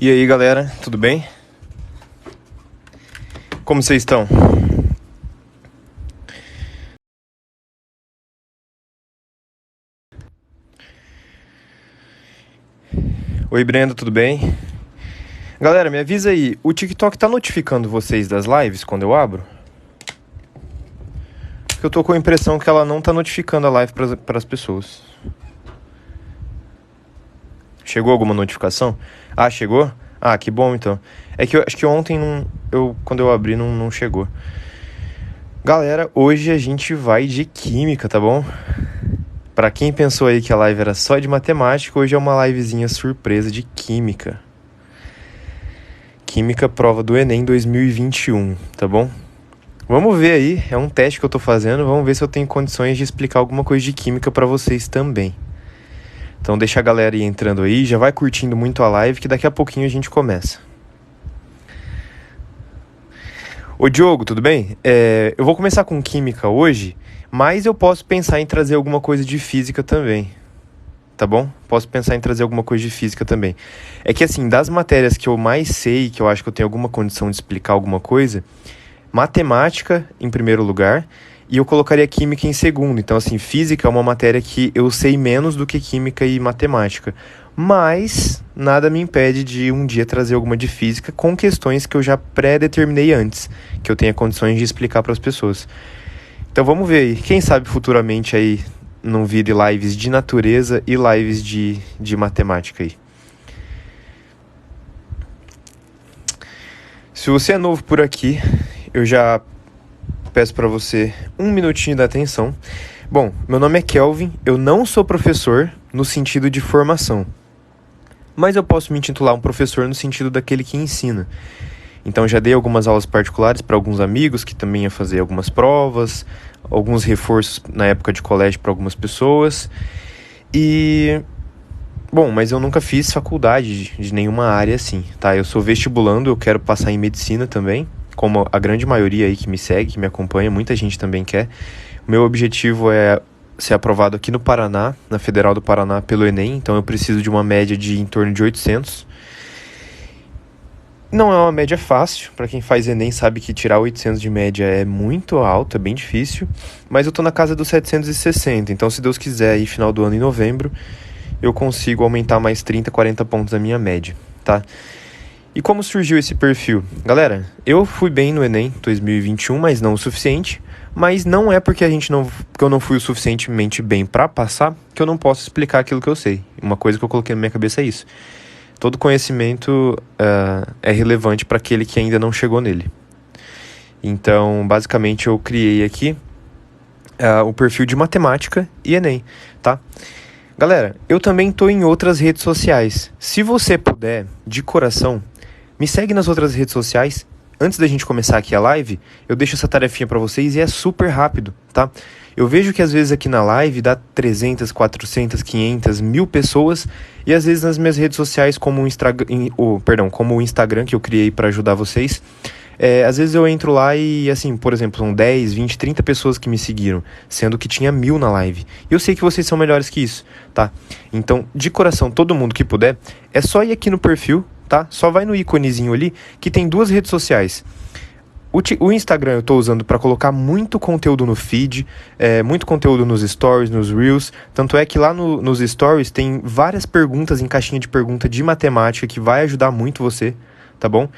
E aí, galera, tudo bem? Como vocês estão? Oi, Brenda, tudo bem? Galera, me avisa aí, o TikTok tá notificando vocês das lives quando eu abro? Porque eu tô com a impressão que ela não tá notificando a live para as pessoas. Chegou alguma notificação? Ah, chegou? Ah, que bom então. É que eu acho que ontem quando eu abri não chegou. Galera, hoje a gente vai de química, tá bom? Pra quem pensou aí que a live era só de matemática, hoje é uma livezinha surpresa de química. Química prova do Enem 2021, tá bom? Vamos ver aí, é um teste que eu tô fazendo, vamos ver se eu tenho condições de explicar alguma coisa de química pra vocês também. Então deixa a galera ir entrando aí, já vai curtindo muito a live que daqui a pouquinho a gente começa. Ô Diogo, tudo bem? Eu vou começar com química hoje, mas eu posso pensar em trazer alguma coisa de física também, tá bom? Posso pensar em trazer alguma coisa de física também. É que assim, das matérias que eu mais sei, que eu acho que eu tenho alguma condição de explicar alguma coisa, matemática em primeiro lugar, e eu colocaria química em segundo. Então assim, física é uma matéria que eu sei menos do que química e matemática. Mas nada me impede de um dia trazer alguma de física com questões que eu já pré-determinei antes, que eu tenha condições de explicar para as pessoas. Então vamos ver aí, quem sabe futuramente aí não vire lives de natureza e lives de matemática aí. Se você é novo por aqui, eu já peço para você um minutinho de atenção. Bom, meu nome é Kelvin, eu não sou professor no sentido de formação, mas eu posso me intitular um professor no sentido daquele que ensina. Então já dei algumas aulas particulares para alguns amigos que também iam fazer algumas provas, alguns reforços na época de colégio para algumas pessoas. Bom, mas eu nunca fiz faculdade de nenhuma área assim, tá? Eu sou vestibulando, eu quero passar em medicina também, como a grande maioria aí que me segue, que me acompanha, muita gente também quer. O meu objetivo é ser aprovado aqui no Paraná, na Federal do Paraná, pelo Enem, então eu preciso de uma média de em torno de 800. Não é uma média fácil, para quem faz Enem sabe que tirar 800 de média é muito alto, é bem difícil, mas eu tô na casa dos 760, então se Deus quiser aí final do ano em novembro, eu consigo aumentar mais 30, 40 pontos a minha média, tá? E como surgiu esse perfil? Galera, eu fui bem no Enem 2021, mas não o suficiente. Mas não é porque que eu não fui o suficientemente bem para passar que eu não posso explicar aquilo que eu sei. Uma coisa que eu coloquei na minha cabeça é isso. Todo conhecimento é relevante para aquele que ainda não chegou nele. Então, basicamente, eu criei aqui o perfil de matemática e Enem, tá? Galera, eu também tô em outras redes sociais. Se você puder, de coração, me segue nas outras redes sociais. Antes da gente começar aqui a live, eu deixo essa tarefinha pra vocês e é super rápido, tá? Eu vejo que às vezes aqui na live dá 300, 400, 500, 1000 pessoas e às vezes nas minhas redes sociais como o Instagram que eu criei pra ajudar vocês, às vezes eu entro lá e assim, por exemplo, são 10, 20, 30 pessoas que me seguiram, sendo que tinha 1000 na live. E eu sei que vocês são melhores que isso, tá? Então, de coração, todo mundo que puder, é só ir aqui no perfil, tá? Só vai no íconezinho ali, que tem duas redes sociais. O Instagram eu tô usando para colocar muito conteúdo no feed, muito conteúdo nos stories, nos reels. Tanto é que lá nos stories tem várias perguntas em caixinha de pergunta de matemática que vai ajudar muito você, tá bom?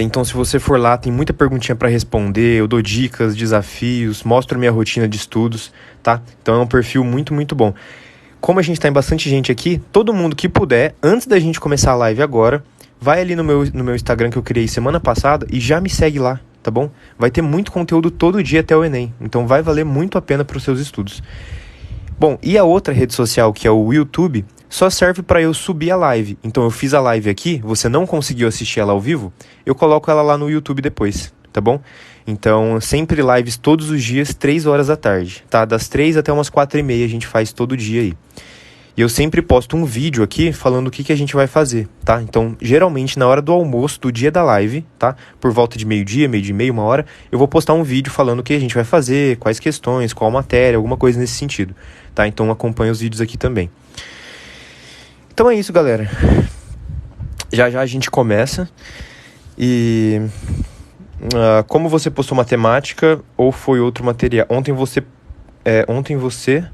Então se você for lá, tem muita perguntinha para responder, eu dou dicas, desafios, mostro minha rotina de estudos, tá? Então é um perfil muito, muito bom. Como a gente tá em bastante gente aqui, todo mundo que puder, antes da gente começar a live agora, vai ali no meu Instagram que eu criei semana passada e já me segue lá, tá bom? Vai ter muito conteúdo todo dia até o Enem, então vai valer muito a pena para os seus estudos. Bom, e a outra rede social, que é o YouTube, só serve para eu subir a live. Então eu fiz a live aqui, você não conseguiu assistir ela ao vivo, eu coloco ela lá no YouTube depois, tá bom? Então sempre lives todos os dias, 3 horas da tarde, tá? Das 3 até umas 4h30 a gente faz todo dia aí. E eu sempre posto um vídeo aqui falando o que a gente vai fazer, tá? Então, geralmente, na hora do almoço do dia da live, tá? Por volta de meio-dia, meio-dia e meia, 1h, eu vou postar um vídeo falando o que a gente vai fazer, quais questões, qual matéria, alguma coisa nesse sentido, tá? Então, acompanha os vídeos aqui também. Então é isso, galera. Já já a gente começa. E como você postou matemática ou foi outro material? Ontem você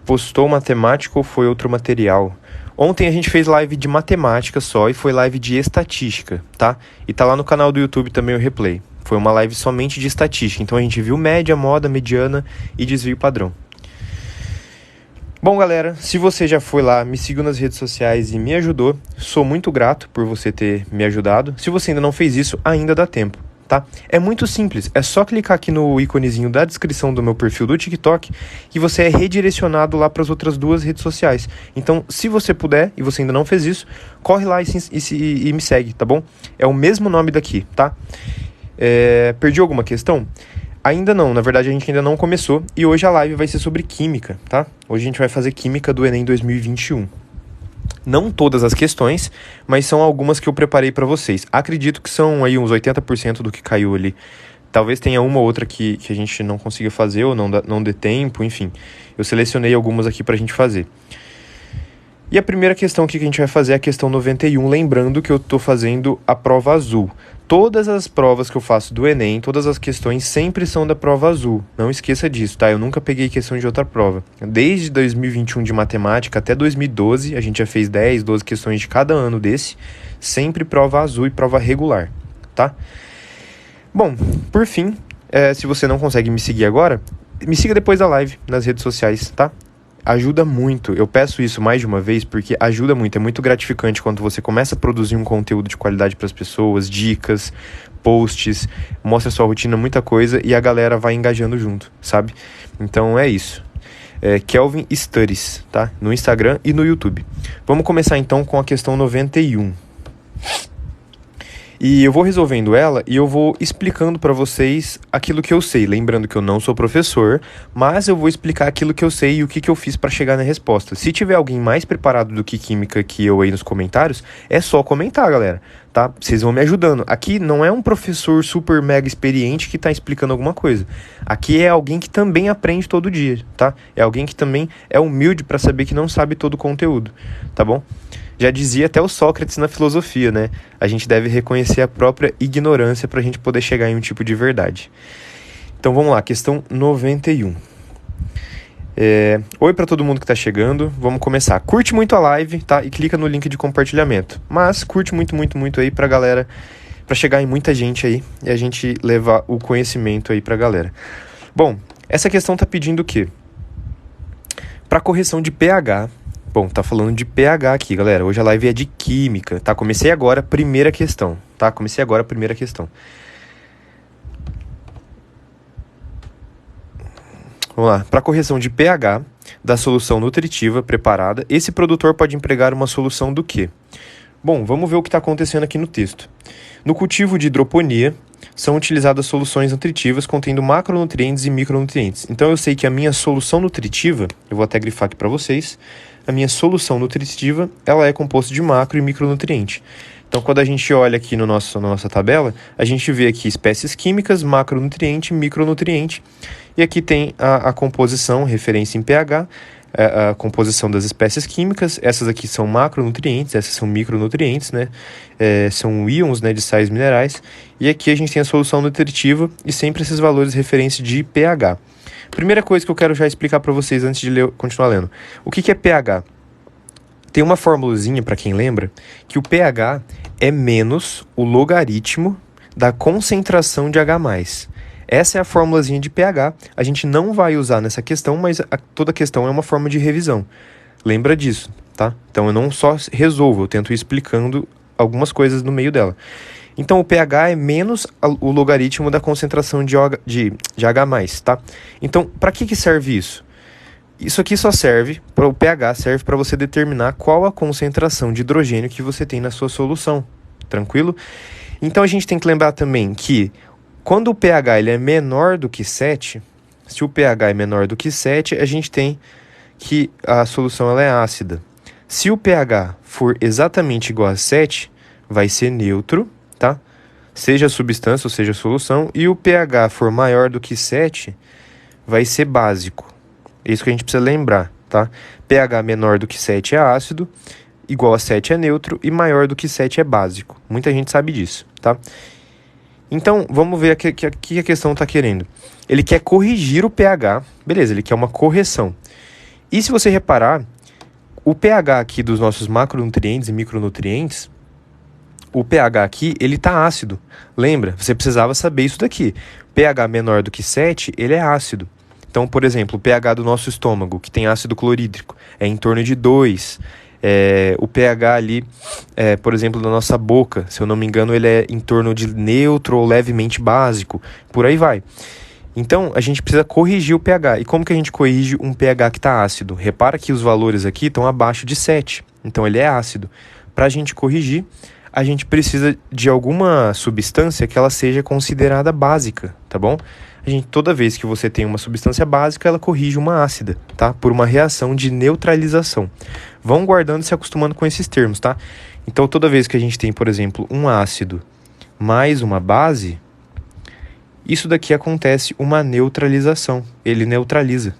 postou matemática ou foi outro material? Ontem a gente fez live de matemática só e foi live de estatística, tá? E tá lá no canal do YouTube também o replay. Foi uma live somente de estatística. Então a gente viu média, moda, mediana e desvio padrão. Bom, galera, se você já foi lá, me seguiu nas redes sociais e me ajudou, sou muito grato por você ter me ajudado. Se você ainda não fez isso, ainda dá tempo, tá? É muito simples, é só clicar aqui no íconezinho da descrição do meu perfil do TikTok e você é redirecionado lá para as outras 2 redes sociais. Então, se você puder e você ainda não fez isso, corre lá e me segue, tá bom? É o mesmo nome daqui, tá? Perdi alguma questão? Ainda não, na verdade a gente ainda não começou e hoje a live vai ser sobre química, tá? Hoje a gente vai fazer química do Enem 2021. Não todas as questões, mas são algumas que eu preparei para vocês. Acredito que são aí uns 80% do que caiu ali. Talvez tenha uma ou outra que a gente não consiga fazer ou não dê tempo, enfim. Eu selecionei algumas aqui pra gente fazer. E a primeira questão aqui que a gente vai fazer é a questão 91, lembrando que eu tô fazendo a prova azul. Todas as provas que eu faço do Enem, todas as questões sempre são da prova azul. Não esqueça disso, tá? Eu nunca peguei questão de outra prova. Desde 2021 de matemática até 2012, a gente já fez 10, 12 questões de cada ano desse. Sempre prova azul e prova regular, tá? Bom, por fim, se você não consegue me seguir agora, me siga depois da live nas redes sociais, tá? Ajuda muito, eu peço isso mais de uma vez porque ajuda muito, é muito gratificante quando você começa a produzir um conteúdo de qualidade para as pessoas, dicas, posts, mostra sua rotina, muita coisa e a galera vai engajando junto, sabe? Então é isso. Kelvin Studies, tá? No Instagram e no YouTube. Vamos começar então com a questão 91. E eu vou resolvendo ela e eu vou explicando para vocês aquilo que eu sei. Lembrando que eu não sou professor, mas eu vou explicar aquilo que eu sei e o que eu fiz para chegar na resposta. Se tiver alguém mais preparado do que química que eu aí nos comentários, é só comentar, galera, tá? Vocês vão me ajudando. Aqui não é um professor super mega experiente que tá explicando alguma coisa. Aqui é alguém que também aprende todo dia, tá? É alguém que também é humilde para saber que não sabe todo o conteúdo, tá bom? Já dizia até o Sócrates na filosofia, né? A gente deve reconhecer a própria ignorância para a gente poder chegar em um tipo de verdade. Então vamos lá, questão 91. Oi para todo mundo que está chegando, vamos começar. Curte muito a live, tá? E clica no link de compartilhamento. Mas curte muito, muito, muito aí pra galera, para chegar em muita gente aí e a gente levar o conhecimento aí pra galera. Bom, essa questão tá pedindo o quê? Para correção de pH. Bom, tá falando de pH aqui, galera. Hoje a live é de química, tá? Comecei agora a primeira questão, tá? Vamos lá. Para correção de pH da solução nutritiva preparada, esse produtor pode empregar uma solução do quê? Bom, vamos ver o que está acontecendo aqui no texto. No cultivo de hidroponia, são utilizadas soluções nutritivas contendo macronutrientes e micronutrientes. Então eu sei que a minha solução nutritiva, eu vou até grifar aqui para vocês, a minha solução nutritiva, ela é composta de macro e micronutriente. Então, quando a gente olha aqui na nossa tabela, a gente vê aqui espécies químicas, macronutriente, micronutriente. E aqui tem a composição, referência em pH, a composição das espécies químicas. Essas aqui são macronutrientes, essas são micronutrientes, né? São íons, né, de sais minerais. E aqui a gente tem a solução nutritiva e sempre esses valores referência de pH. Primeira coisa que eu quero já explicar para vocês antes de continuar lendo. O que é pH? Tem uma formulazinha, para quem lembra, que o pH é menos o logaritmo da concentração de H+. Essa é a formulazinha de pH. A gente não vai usar nessa questão, mas toda questão é uma forma de revisão. Lembra disso, tá? Então eu não só resolvo, eu tento ir explicando algumas coisas no meio dela. Então o pH é menos o logaritmo da concentração de H+, tá? Então, para que serve isso? Isso aqui só serve, o pH serve para você determinar qual a concentração de hidrogênio que você tem na sua solução, tranquilo? Então a gente tem que lembrar também que quando o pH ele é menor do que 7, se o pH é menor do que 7, a gente tem que a solução ela é ácida. Se o pH for exatamente igual a 7, vai ser neutro, tá? Seja a substância ou seja a solução, e o pH for maior do que 7, vai ser básico. É isso que a gente precisa lembrar, tá? pH menor do que 7 é ácido igual a 7 é neutro e maior do que 7 é básico. Muita gente sabe disso, tá? Então, vamos ver o que a questão está querendo. Ele quer corrigir o pH, beleza, ele quer uma correção. E se você reparar, o pH aqui dos nossos macronutrientes e micronutrientes, o pH aqui, ele está ácido. Lembra? Você precisava saber isso daqui. pH menor do que 7, ele é ácido. Então, por exemplo, o pH do nosso estômago, que tem ácido clorídrico, é em torno de 2. O pH ali, por exemplo, da nossa boca, se eu não me engano, ele é em torno de neutro ou levemente básico. Por aí vai. Então, a gente precisa corrigir o pH. E como que a gente corrige um pH que está ácido? Repara que os valores aqui estão abaixo de 7. Então, ele é ácido. Para a gente corrigir, a gente precisa de alguma substância que ela seja considerada básica, tá bom? Toda vez que você tem uma substância básica, ela corrige uma ácida, tá? Por uma reação de neutralização. Vão guardando e se acostumando com esses termos, tá? Então, toda vez que a gente tem, por exemplo, um ácido mais uma base, isso daqui acontece uma neutralização. Ele neutraliza.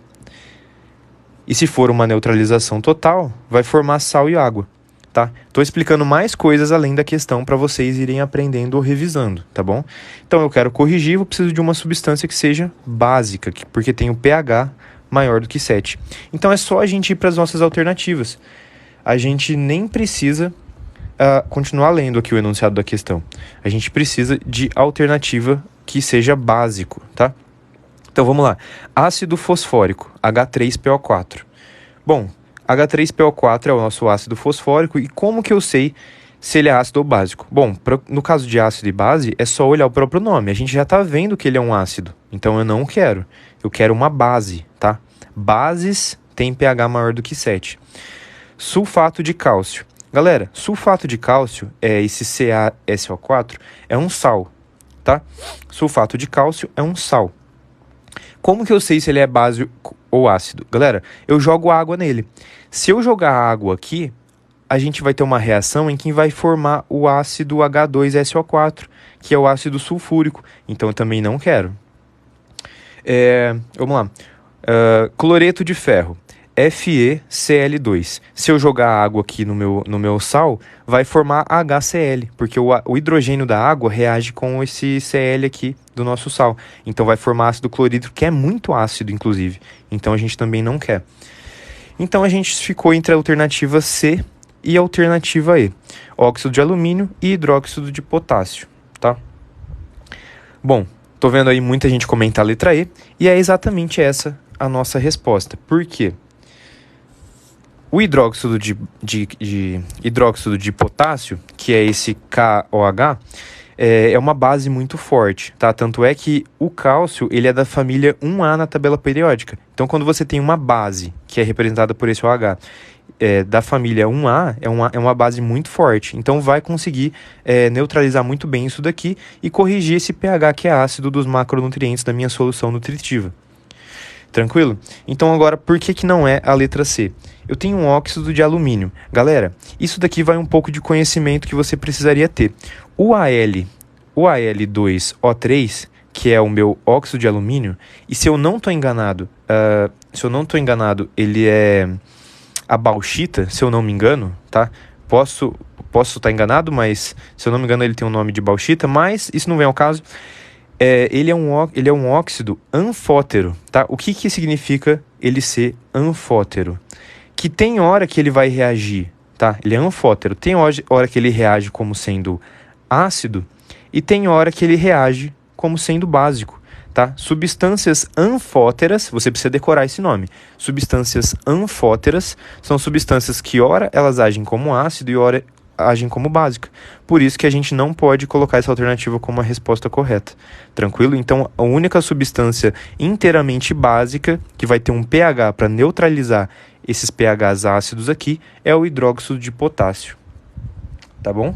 E se for uma neutralização total, vai formar sal e água, tá? Tô explicando mais coisas além da questão para vocês irem aprendendo ou revisando, tá bom? Então eu quero corrigir, eu preciso de uma substância que seja básica, porque tem o pH maior do que 7. Então é só a gente ir para as nossas alternativas. A gente nem precisa continuar lendo aqui o enunciado da questão. A gente precisa de alternativa que seja básico, tá? Então vamos lá. Ácido fosfórico, H3PO4. Bom, H3PO4 é o nosso ácido fosfórico, e como que eu sei se ele é ácido ou básico? Bom, no caso de ácido e base, é só olhar o próprio nome. A gente já está vendo que ele é um ácido, então eu não quero. Eu quero uma base, tá? Bases têm pH maior do que 7. Sulfato de cálcio. Galera, sulfato de cálcio, esse CaSO4, é um sal, tá? Sulfato de cálcio é um sal. Como que eu sei se ele é básico ou ácido? Galera, eu jogo água nele. Se eu jogar água aqui, a gente vai ter uma reação em que vai formar o ácido H2SO4, que é o ácido sulfúrico. Então eu também não quero. Vamos lá. Cloreto de ferro, FeCl2. Se eu jogar água aqui no meu sal, vai formar HCl, porque o hidrogênio da água reage com esse Cl aqui do nosso sal. Então vai formar ácido clorídrico, que é muito ácido, inclusive. Então a gente também não quer. Então a gente ficou entre a alternativa C e a alternativa E. Óxido de alumínio e hidróxido de potássio, tá? Bom, tô vendo aí muita gente comentar a letra E, e é exatamente essa a nossa resposta. Por quê? O hidróxido hidróxido de potássio, que é esse KOH, é uma base muito forte, tá? Tanto é que o cálcio, ele é da família 1A na tabela periódica. Então, quando você tem uma base, que é representada por esse OH, da família 1A, é uma base muito forte. Então, vai conseguir neutralizar muito bem isso daqui e corrigir esse pH que é ácido dos macronutrientes da minha solução nutritiva. Tranquilo? Então, agora, por que não é a letra C? Eu tenho um óxido de alumínio. Galera, isso daqui vai um pouco de conhecimento que você precisaria ter. O Al2O3, que é o meu óxido de alumínio, e se eu não estou enganado, ele é a bauxita, se eu não me engano, tá? Posso estar enganado, mas se eu não me engano ele tem um nome de bauxita, mas isso não vem ao caso. Ele é um óxido anfótero, tá? O que significa ele ser anfótero? Que tem hora que ele vai reagir, tá? Ele é anfótero. Tem hora que ele reage como sendo ácido e tem hora que ele reage como sendo básico, tá? Substâncias anfóteras, você precisa decorar esse nome. Substâncias anfóteras são substâncias que ora elas agem como ácido e ora agem como básica. Por isso que a gente não pode colocar essa alternativa como a resposta correta. Tranquilo? Então, a única substância inteiramente básica que vai ter um pH para neutralizar esses pHs ácidos aqui é o hidróxido de potássio. Tá bom?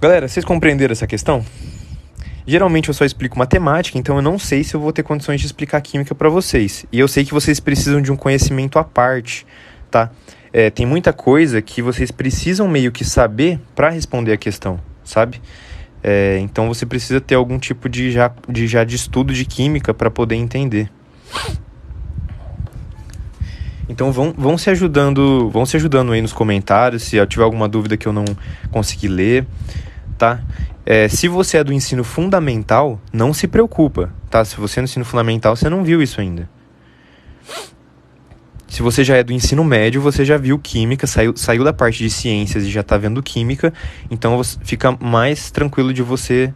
Galera, vocês compreenderam essa questão? Geralmente eu só explico matemática, então eu não sei se eu vou ter condições de explicar química para vocês. E eu sei que vocês precisam de um conhecimento à parte, tá? Tem muita coisa que vocês precisam meio que saber para responder a questão, sabe? Então você precisa ter algum tipo de estudo de química para poder entender. Então vão se ajudando aí nos comentários, se eu tiver alguma dúvida que eu não consegui ler, tá? Se você é do ensino fundamental, não se preocupa, tá? Se você é do ensino fundamental, você não viu isso ainda. Se você já é do ensino médio, você já viu química, saiu da parte de ciências e já está vendo química, então fica mais tranquilo de você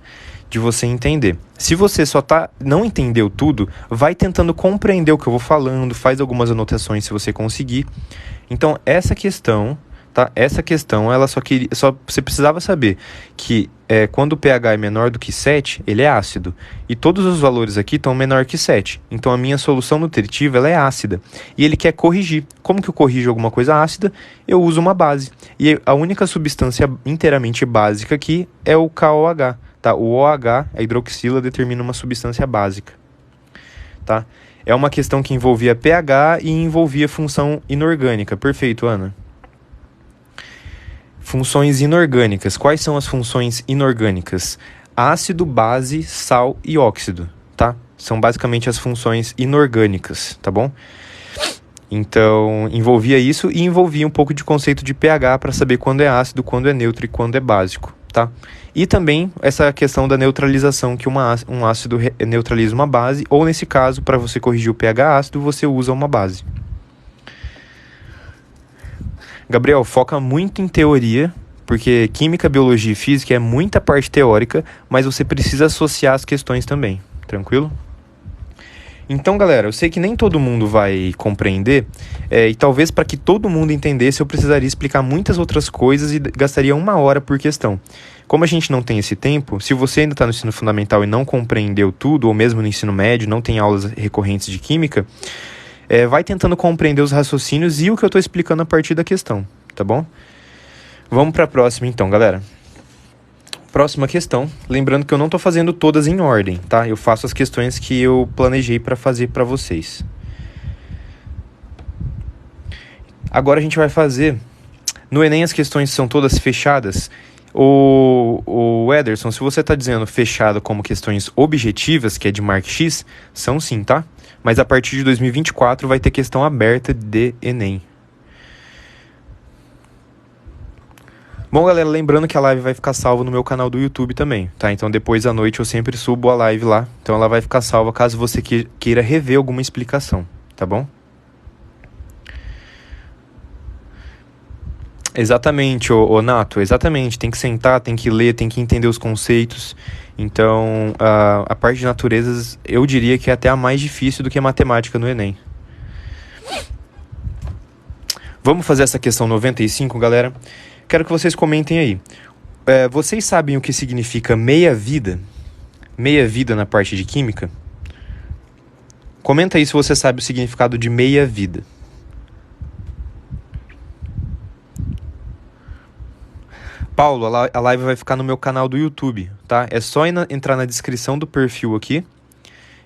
entender. Se você não entendeu tudo, vai tentando compreender o que eu vou falando, faz algumas anotações se você conseguir. Então, essa questão, tá? Essa questão, ela você precisava saber que quando o pH é menor do que 7, ele é ácido. E todos os valores aqui estão menor que 7. Então, a minha solução nutritiva, ela é ácida. E ele quer corrigir. Como que eu corrijo alguma coisa ácida? Eu uso uma base. E a única substância inteiramente básica aqui é o KOH. Tá? O OH, a hidroxila, determina uma substância básica. Tá? É uma questão que envolvia pH e envolvia função inorgânica. Perfeito, Ana. Funções inorgânicas. Quais são as funções inorgânicas? Ácido, base, sal e óxido, tá? São basicamente as funções inorgânicas, tá bom? Então, envolvia isso e envolvia um pouco de conceito de pH para saber quando é ácido, quando é neutro e quando é básico, tá? E também essa questão da neutralização, que um ácido neutraliza uma base, ou nesse caso, para você corrigir o pH ácido, você usa uma base. Gabriel, foca muito em teoria, porque química, biologia e física é muita parte teórica, mas você precisa associar as questões também, tranquilo? Então, galera, eu sei que nem todo mundo vai compreender, e talvez para que todo mundo entendesse eu precisaria explicar muitas outras coisas e gastaria 1 hora por questão. Como a gente não tem esse tempo, se você ainda está no ensino fundamental e não compreendeu tudo, ou mesmo no ensino médio, não tem aulas recorrentes de química, vai tentando compreender os raciocínios e o que eu estou explicando a partir da questão, tá bom? Vamos para a próxima então, galera. Próxima questão, lembrando que eu não estou fazendo todas em ordem, tá? Eu faço as questões que eu planejei para fazer para vocês. Agora a gente vai fazer... No Enem as questões são todas fechadas. O Ederson, se você está dizendo fechado como questões objetivas, que é de Mark X, são sim, tá? Mas a partir de 2024 vai ter questão aberta de Enem. Bom, galera, lembrando que a live vai ficar salva no meu canal do YouTube também, tá? Então depois à noite eu sempre subo a live lá. Então ela vai ficar salva caso você queira rever alguma explicação, tá bom? Exatamente, ô Nato, exatamente. Tem que sentar, tem que ler, tem que entender os conceitos. Então, a parte de naturezas, eu diria que é até a mais difícil do que a matemática no Enem. Vamos fazer essa questão 95, galera? Quero que vocês comentem aí. Vocês sabem o que significa meia-vida? Meia-vida na parte de química? Comenta aí se você sabe o significado de meia-vida. Paulo, a live vai ficar no meu canal do YouTube, tá? É só entrar na descrição do perfil aqui.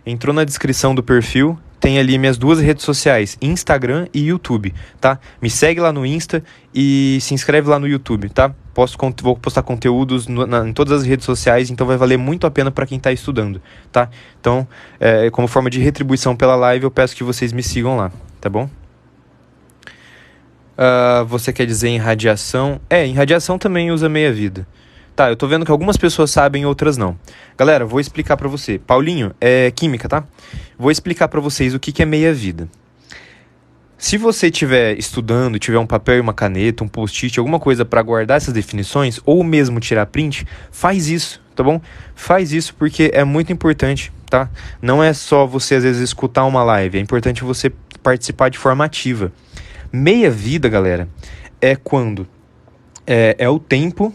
Entrou na descrição do perfil, tem ali minhas 2 redes sociais, Instagram e YouTube, tá? Me segue lá no Insta e se inscreve lá no YouTube, tá? Vou postar conteúdos em todas as redes sociais, então vai valer muito a pena para quem está estudando, tá? Então, como forma de retribuição pela live, eu peço que vocês me sigam lá, tá bom? Você quer dizer em radiação? Em radiação também usa meia-vida. Tá, eu tô vendo que algumas pessoas sabem, outras não. Galera, vou explicar pra você. Paulinho, é química, tá? Vou explicar pra vocês o que é meia-vida. Se você estiver estudando, tiver um papel e uma caneta, um post-it, alguma coisa pra guardar essas definições, ou mesmo tirar print, faz isso, tá bom? Faz isso porque é muito importante, tá? Não é só você, às vezes, escutar uma live, é importante você participar de forma ativa. Meia-vida, galera, é quando é o tempo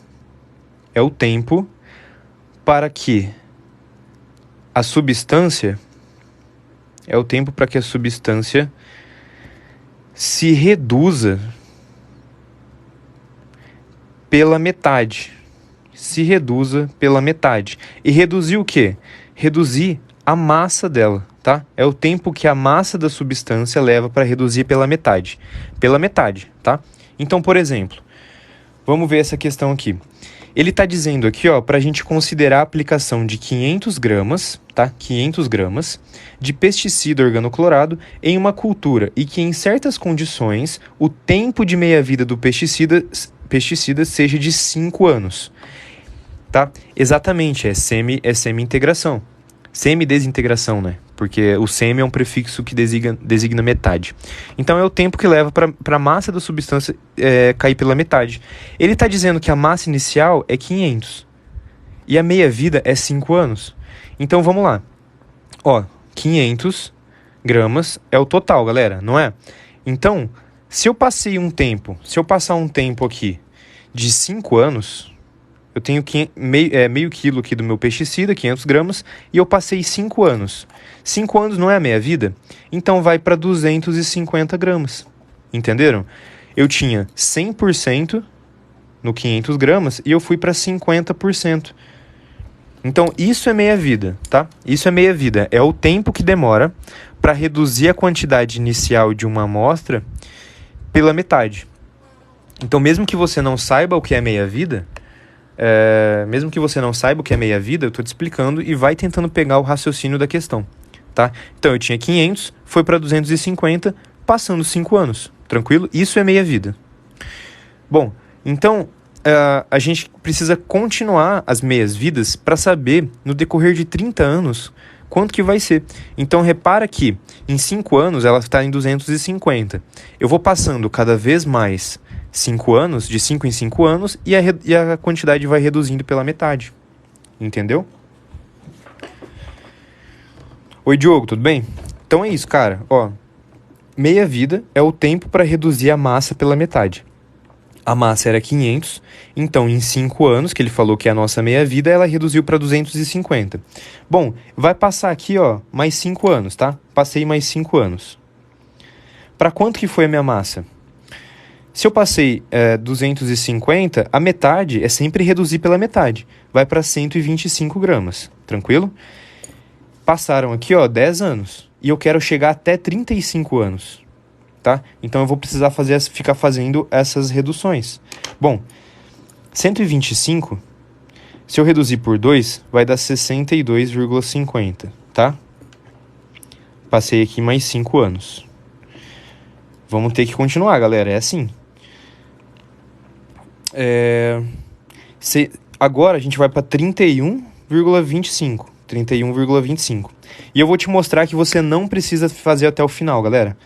para que a substância se reduza pela metade. E reduzir o quê? Reduzir a massa dela, tá? É o tempo que a massa da substância leva para reduzir pela metade. Pela metade, tá? Então, por exemplo, vamos ver essa questão aqui. Ele está dizendo aqui, ó, para a gente considerar a aplicação de 500 gramas, tá? 500 gramas de pesticida organoclorado em uma cultura e que em certas condições o tempo de meia-vida do pesticida seja de 5 anos, tá? Exatamente, é semi-integração. Semi-desintegração, né? Porque o semi é um prefixo que designa metade. Então é o tempo que leva para a massa da substância cair pela metade. Ele está dizendo que a massa inicial é 500 e a meia-vida é 5 anos. Então vamos lá. Ó, 500 gramas é o total, galera, não é? Então, se eu passar um tempo aqui de 5 anos... Eu tenho meio quilo aqui do meu pesticida, 500 gramas, e eu passei 5 anos. 5 anos não é a meia-vida? Então vai para 250 gramas. Entenderam? Eu tinha 100% no 500 gramas e eu fui para 50%. Então isso é meia-vida, tá? Isso é meia-vida. É o tempo que demora para reduzir a quantidade inicial de uma amostra pela metade. Então mesmo que você não saiba o que é meia-vida... mesmo que você não saiba o que é meia-vida, eu estou te explicando e vai tentando pegar o raciocínio da questão, tá? Então eu tinha 500, foi para 250, passando 5 anos, tranquilo? Isso é meia-vida. Bom, então a gente precisa continuar as meias-vidas para saber, no decorrer de 30 anos, quanto que vai ser. Então repara que em 5 anos ela está em 250. Eu vou passando cada vez mais 5 anos, de 5 em 5 anos, e a quantidade vai reduzindo pela metade. Entendeu? Oi, Diogo, tudo bem? Então é isso, cara. Ó, meia-vida é o tempo para reduzir a massa pela metade. A massa era 500, então em 5 anos, que ele falou que é a nossa meia-vida, ela reduziu para 250. Bom, vai passar aqui, ó, mais 5 anos, tá? Passei mais 5 anos. Para quanto que foi a minha massa? Se eu passei 250, a metade é sempre reduzir pela metade. Vai para 125 gramas, tranquilo? Passaram aqui, ó, 10 anos. E eu quero chegar até 35 anos, tá? Então eu vou precisar ficar fazendo essas reduções. Bom, 125, se eu reduzir por 2, vai dar 62,50, tá? Passei aqui mais 5 anos. Vamos ter que continuar, galera, é assim. Agora a gente vai para 31,25. 31,25. E eu vou te mostrar que você não precisa fazer até o final, galera.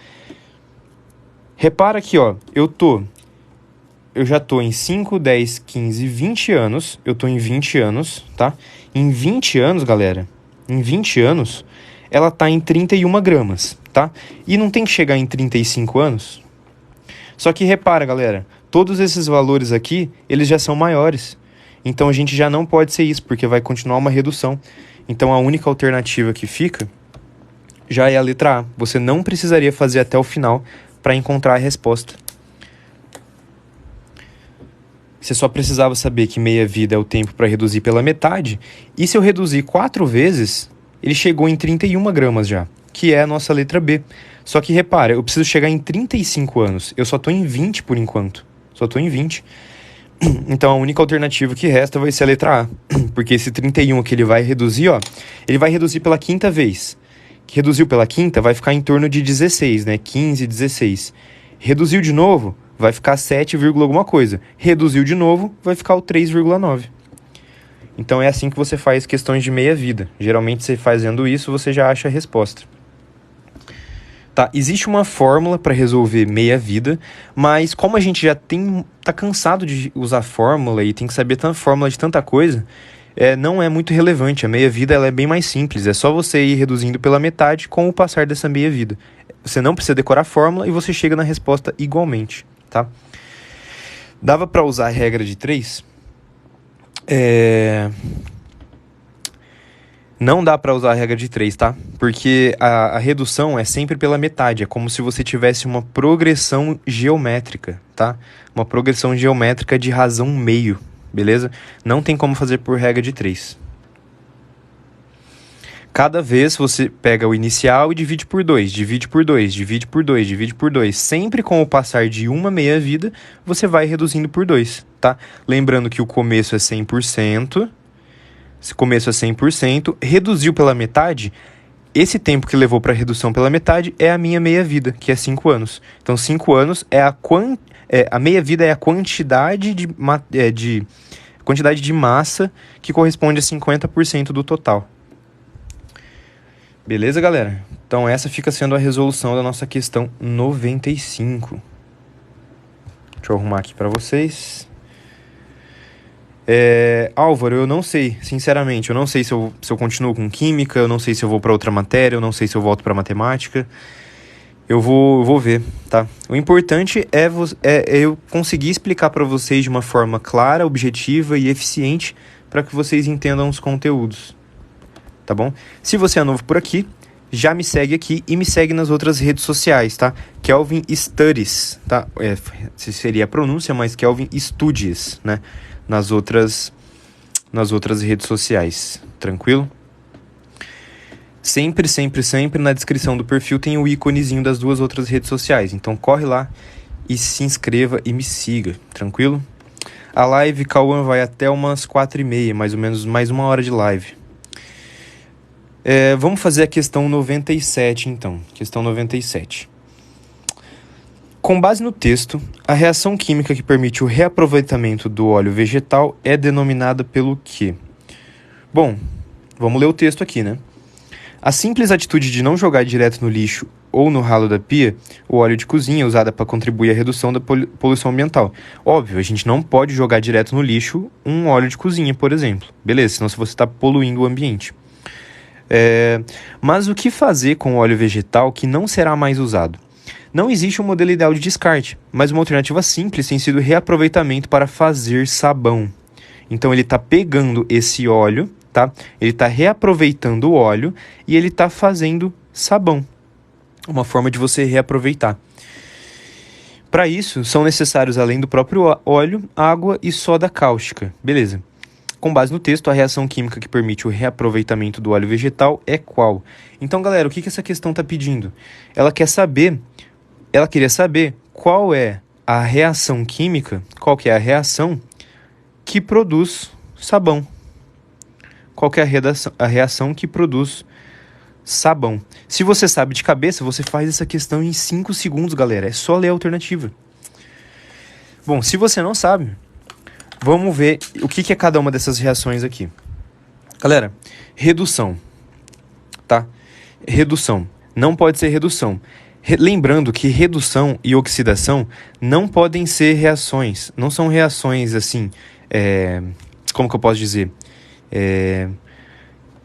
Repara aqui, ó. Eu já tô em 5, 10, 15, 20 anos. Eu tô em 20 anos, tá? Em 20 anos, galera. Em 20 anos, ela tá em 31 gramas, tá? E não tem que chegar em 35 anos? Só que repara, galera. Todos esses valores aqui, eles já são maiores. Então a gente já não pode ser isso, porque vai continuar uma redução. Então a única alternativa que fica já é a letra A. Você não precisaria fazer até o final para encontrar a resposta. Você só precisava saber que meia-vida é o tempo para reduzir pela metade. E se eu reduzir 4 vezes, ele chegou em 31 gramas já, que é a nossa letra B. Só que repara, eu preciso chegar em 35 anos. Eu só estou em 20 por enquanto. Só estou em 20. Então a única alternativa que resta vai ser a letra A. Porque esse 31 que ele vai reduzir, ó, ele vai reduzir pela quinta vez. Que reduziu pela quinta, vai ficar em torno de 16, né? 15, 16. Reduziu de novo, vai ficar 7, alguma coisa. Reduziu de novo, vai ficar o 3,9. Então é assim que você faz questões de meia-vida. Geralmente, você fazendo isso, você já acha a resposta. Tá, existe uma fórmula para resolver meia-vida, mas como a gente já tá cansado de usar fórmula e tem que saber tanta fórmula de tanta coisa, não é muito relevante. A meia-vida ela é bem mais simples, é só você ir reduzindo pela metade com o passar dessa meia-vida. Você não precisa decorar a fórmula e você chega na resposta igualmente, tá? Dava para usar a regra de 3? Não dá para usar a regra de 3, tá? Porque a redução é sempre pela metade. É como se você tivesse uma progressão geométrica, tá? Uma progressão geométrica de razão meio, beleza? Não tem como fazer por regra de 3. Cada vez você pega o inicial e divide por 2, divide por 2, divide por 2, divide por 2. Sempre com o passar de uma meia-vida, você vai reduzindo por 2, tá? Lembrando que o começo é 100%, esse começo é 100%, reduziu pela metade, esse tempo que levou para redução pela metade é a minha meia-vida, que é 5 anos. Então, 5 anos é a meia-vida é a quantidade de massa que corresponde a 50% do total. Beleza, galera? Então essa fica sendo a resolução da nossa questão 95. Deixa eu arrumar aqui para vocês. Álvaro, eu não sei, sinceramente, eu não sei se eu continuo com química, eu não sei se eu vou para outra matéria, eu não sei se eu volto para matemática. Eu vou ver, tá? O importante é eu conseguir explicar para vocês de uma forma clara, objetiva e eficiente para que vocês entendam os conteúdos. Tá bom? Se você é novo por aqui, já me segue aqui e me segue nas outras redes sociais, tá? Kelvin Studies, tá? Seria a pronúncia, mas Kelvin Studies, né? Nas outras redes sociais, tranquilo? Sempre na descrição do perfil tem o íconezinho das duas outras redes sociais, então corre lá e se inscreva e me siga, tranquilo? A live, Cauã, vai até umas 4h30, mais ou menos, mais 1 hora de live. Vamos fazer a questão 97, então. Questão 97. Com base no texto, a reação química que permite o reaproveitamento do óleo vegetal é denominada pelo quê? Bom, vamos ler o texto aqui, né? A simples atitude de não jogar direto no lixo ou no ralo da pia o óleo de cozinha é usada para contribuir à redução da poluição ambiental. Óbvio, a gente não pode jogar direto no lixo um óleo de cozinha, por exemplo. Beleza, senão você está poluindo o ambiente. Mas o que fazer com o óleo vegetal que não será mais usado? Não existe um modelo ideal de descarte, mas uma alternativa simples tem sido o reaproveitamento para fazer sabão. Então ele está pegando esse óleo, tá? Ele está reaproveitando o óleo e ele está fazendo sabão. Uma forma de você reaproveitar. Para isso, são necessários, além do próprio óleo, água e soda cáustica. Beleza. Com base no texto, a reação química que permite o reaproveitamento do óleo vegetal é qual? Então, galera, o que essa questão está pedindo? Ela queria saber qual é a reação química, qual que é a reação que produz sabão. Qual que é a reação que produz sabão? Se você sabe de cabeça, você faz essa questão em 5 segundos, galera. É só ler a alternativa. Bom, se você não sabe, vamos ver o que é cada uma dessas reações aqui. Galera, redução, tá? Redução. Não pode ser redução. Lembrando que redução e oxidação não podem ser reações. Não são reações assim, como que eu posso dizer?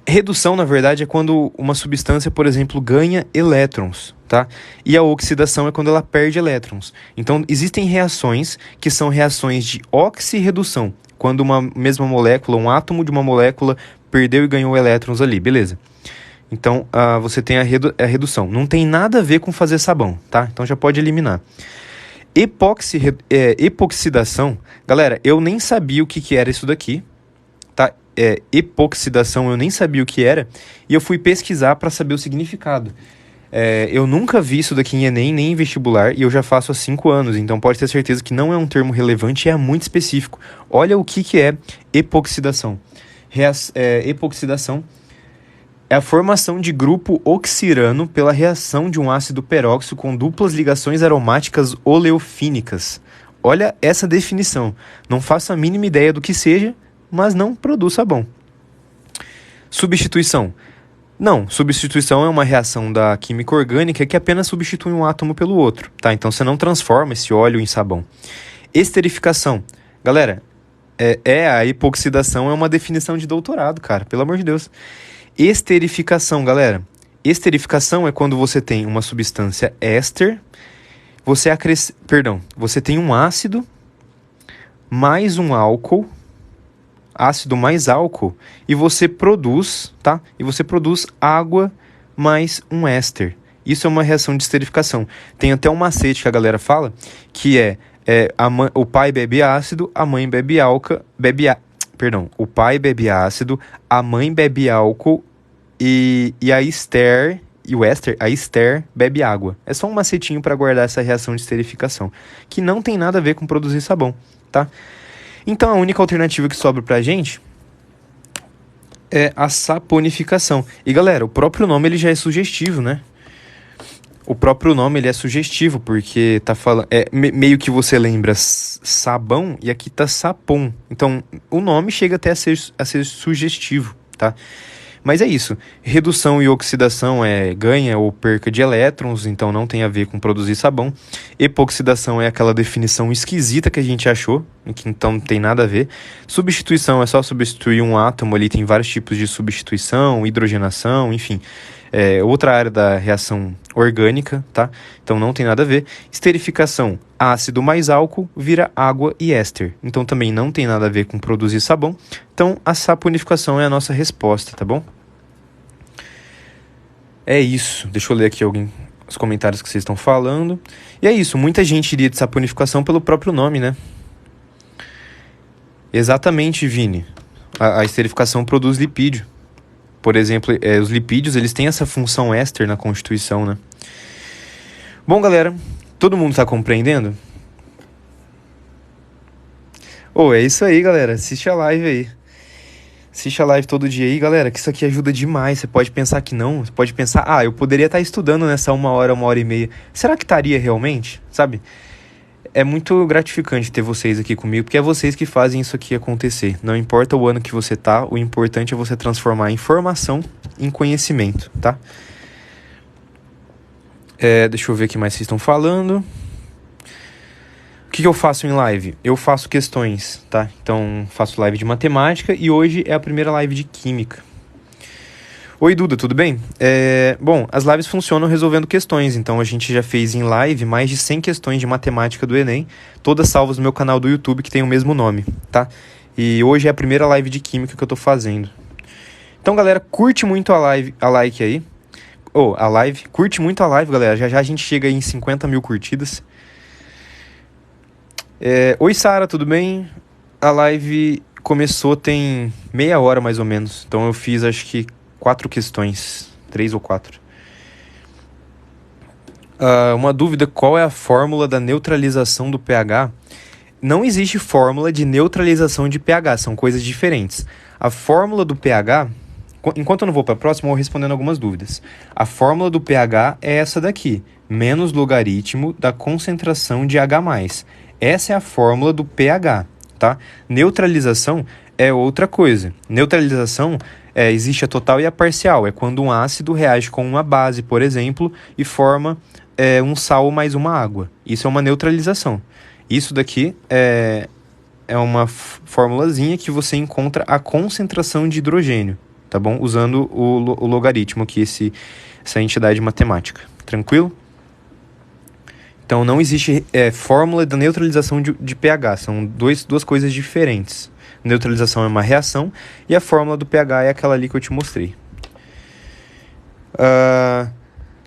Redução, na verdade, é quando uma substância, por exemplo, ganha elétrons, tá? E a oxidação é quando ela perde elétrons. Então, existem reações que são reações de oxirredução, quando uma mesma molécula, um átomo de uma molécula, perdeu e ganhou elétrons ali, beleza? Então, você tem a redução. Não tem nada a ver com fazer sabão, tá? Então, já pode eliminar. Epoxidação, galera, eu nem sabia o que era isso daqui, tá? Epoxidação, eu nem sabia o que era, e eu fui pesquisar para saber o significado. Eu nunca vi isso daqui em Enem, nem em vestibular, e eu já faço há 5 anos, então pode ter certeza que não é um termo relevante e é muito específico. Olha o que é epoxidação. Epoxidação é a formação de grupo oxirano pela reação de um ácido peróxido com duplas ligações aromáticas oleofínicas. Olha essa definição. Não faço a mínima ideia do que seja, mas não produz sabão. Substituição. Não, substituição é uma reação da química orgânica que apenas substitui um átomo pelo outro, tá? Então você não transforma esse óleo em sabão. Esterificação. Galera, a epoxidação é uma definição de doutorado, cara, pelo amor de Deus. Esterificação, galera. Esterificação é quando você tem uma substância éster, você tem um ácido mais um álcool, ácido mais álcool, e você produz, tá? E você produz água mais um éster. Isso é uma reação de esterificação. Tem até um macete que a galera fala, que o pai bebe ácido, a mãe bebe álcool, o pai bebe ácido, a mãe bebe álcool e a Esther e o Esther, a Esther bebe água. É só um macetinho para guardar essa reação de esterificação, que não tem nada a ver com produzir sabão, tá? Então a única alternativa que sobra pra gente é a saponificação. E galera, o próprio nome ele já é sugestivo, né? O próprio nome ele é sugestivo, porque tá falando, meio que você lembra sabão e aqui tá sapon. Então o nome chega até a ser sugestivo, tá? Mas é isso, redução e oxidação é ganha ou perca de elétrons, então não tem a ver com produzir sabão. Epoxidação é aquela definição esquisita que a gente achou, que então não tem nada a ver. Substituição é só substituir um átomo ali, tem vários tipos de substituição, hidrogenação, enfim. É outra área da reação orgânica, tá? Então não tem nada a ver. Esterificação, ácido mais álcool vira água e éster. Então também não tem nada a ver com produzir sabão. Então a saponificação é a nossa resposta, tá bom? É isso. Deixa eu ler aqui os comentários que vocês estão falando. E é isso. Muita gente iria de saponificação pelo próprio nome, né? Exatamente, Vini. A esterificação produz lipídio. Por exemplo, os lipídios, eles têm essa função éster na constituição, né? Bom, galera, todo mundo tá compreendendo? É isso aí, galera. Assiste a live aí. Assiste a live todo dia aí, galera, que isso aqui ajuda demais. Você pode pensar que não. Você pode pensar, eu poderia estar estudando nessa 1 hora e meia. Será que estaria realmente? Sabe? É muito gratificante ter vocês aqui comigo, porque é vocês que fazem isso aqui acontecer. Não importa o ano que você tá, o importante é você transformar a informação em conhecimento, tá? Deixa eu ver o que mais vocês estão falando. O que eu faço em live? Eu faço questões, tá? Então, faço live de matemática e hoje é a primeira live de química. Oi, Duda, tudo bem? Bom, as lives funcionam resolvendo questões, então a gente já fez em live mais de 100 questões de matemática do Enem, todas salvas no meu canal do YouTube que tem o mesmo nome, tá? E hoje é a primeira live de química que eu tô fazendo. Então, galera, curte muito a like aí. Curte muito a live, galera, já a gente chega aí em 50 mil curtidas. Oi, Sara, tudo bem? A live começou tem meia hora mais ou menos, então eu fiz acho que 4 questões, 3 ou 4. Uma dúvida, qual é a fórmula da neutralização do pH? Não existe fórmula de neutralização de pH, são coisas diferentes. A fórmula do pH, enquanto eu não vou para a próxima, eu vou respondendo algumas dúvidas. A fórmula do pH é essa daqui, menos logaritmo da concentração de H+. Essa é a fórmula do pH, tá? Neutralização é outra coisa. Neutralização existe a total e a parcial. É quando um ácido reage com uma base, por exemplo, e forma um sal mais uma água. Isso é uma neutralização. Isso daqui é uma formulazinha que você encontra a concentração de hidrogênio, tá bom? Usando o logaritmo aqui, essa entidade matemática. Tranquilo? Então não existe fórmula da neutralização de pH. São duas coisas diferentes. Neutralização é uma reação e a fórmula do pH é aquela ali que eu te mostrei.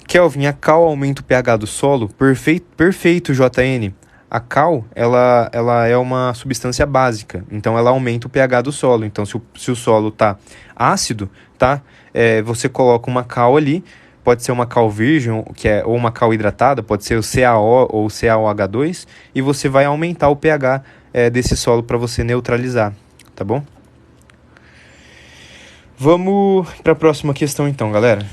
Kelvin, a cal aumenta o pH do solo? Perfeito, JN. A cal, ela é uma substância básica, então ela aumenta o pH do solo. Então se o solo está ácido, tá? Você coloca uma cal ali, pode ser uma cal virgem, ou uma cal hidratada, pode ser o CaO ou o CaOH2, e você vai aumentar o pH desse solo para você neutralizar. Tá bom? Vamos para a próxima questão então, galera.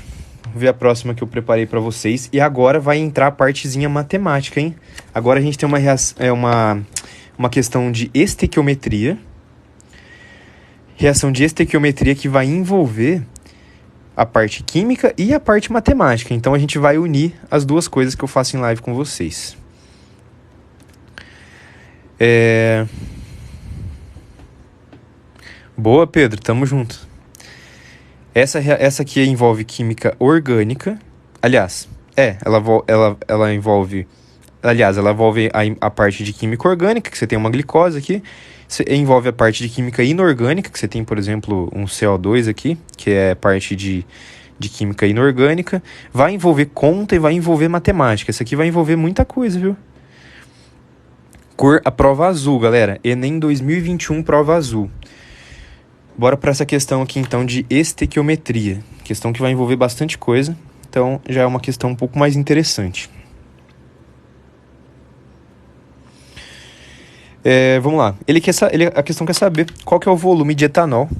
Vamos ver a próxima que eu preparei para vocês. E agora vai entrar a partezinha matemática, hein? Agora a gente tem uma questão de estequiometria. Reação de estequiometria que vai envolver a parte química e a parte matemática. Então a gente vai unir as duas coisas que eu faço em live com vocês. Boa, Pedro, tamo junto. Essa aqui envolve química orgânica. Aliás, ela envolve a parte de química orgânica, que você tem uma glicose aqui. Envolve a parte de química inorgânica, que você tem, por exemplo, um CO2 aqui, que é parte de química inorgânica. Vai envolver conta e vai envolver matemática. Isso aqui vai envolver muita coisa, viu? A prova azul, galera. Enem 2021, prova azul. Bora para essa questão aqui, então, de estequiometria. Questão que vai envolver bastante coisa, então já é uma questão um pouco mais interessante. Vamos lá. A questão quer saber qual que é o volume de etanol.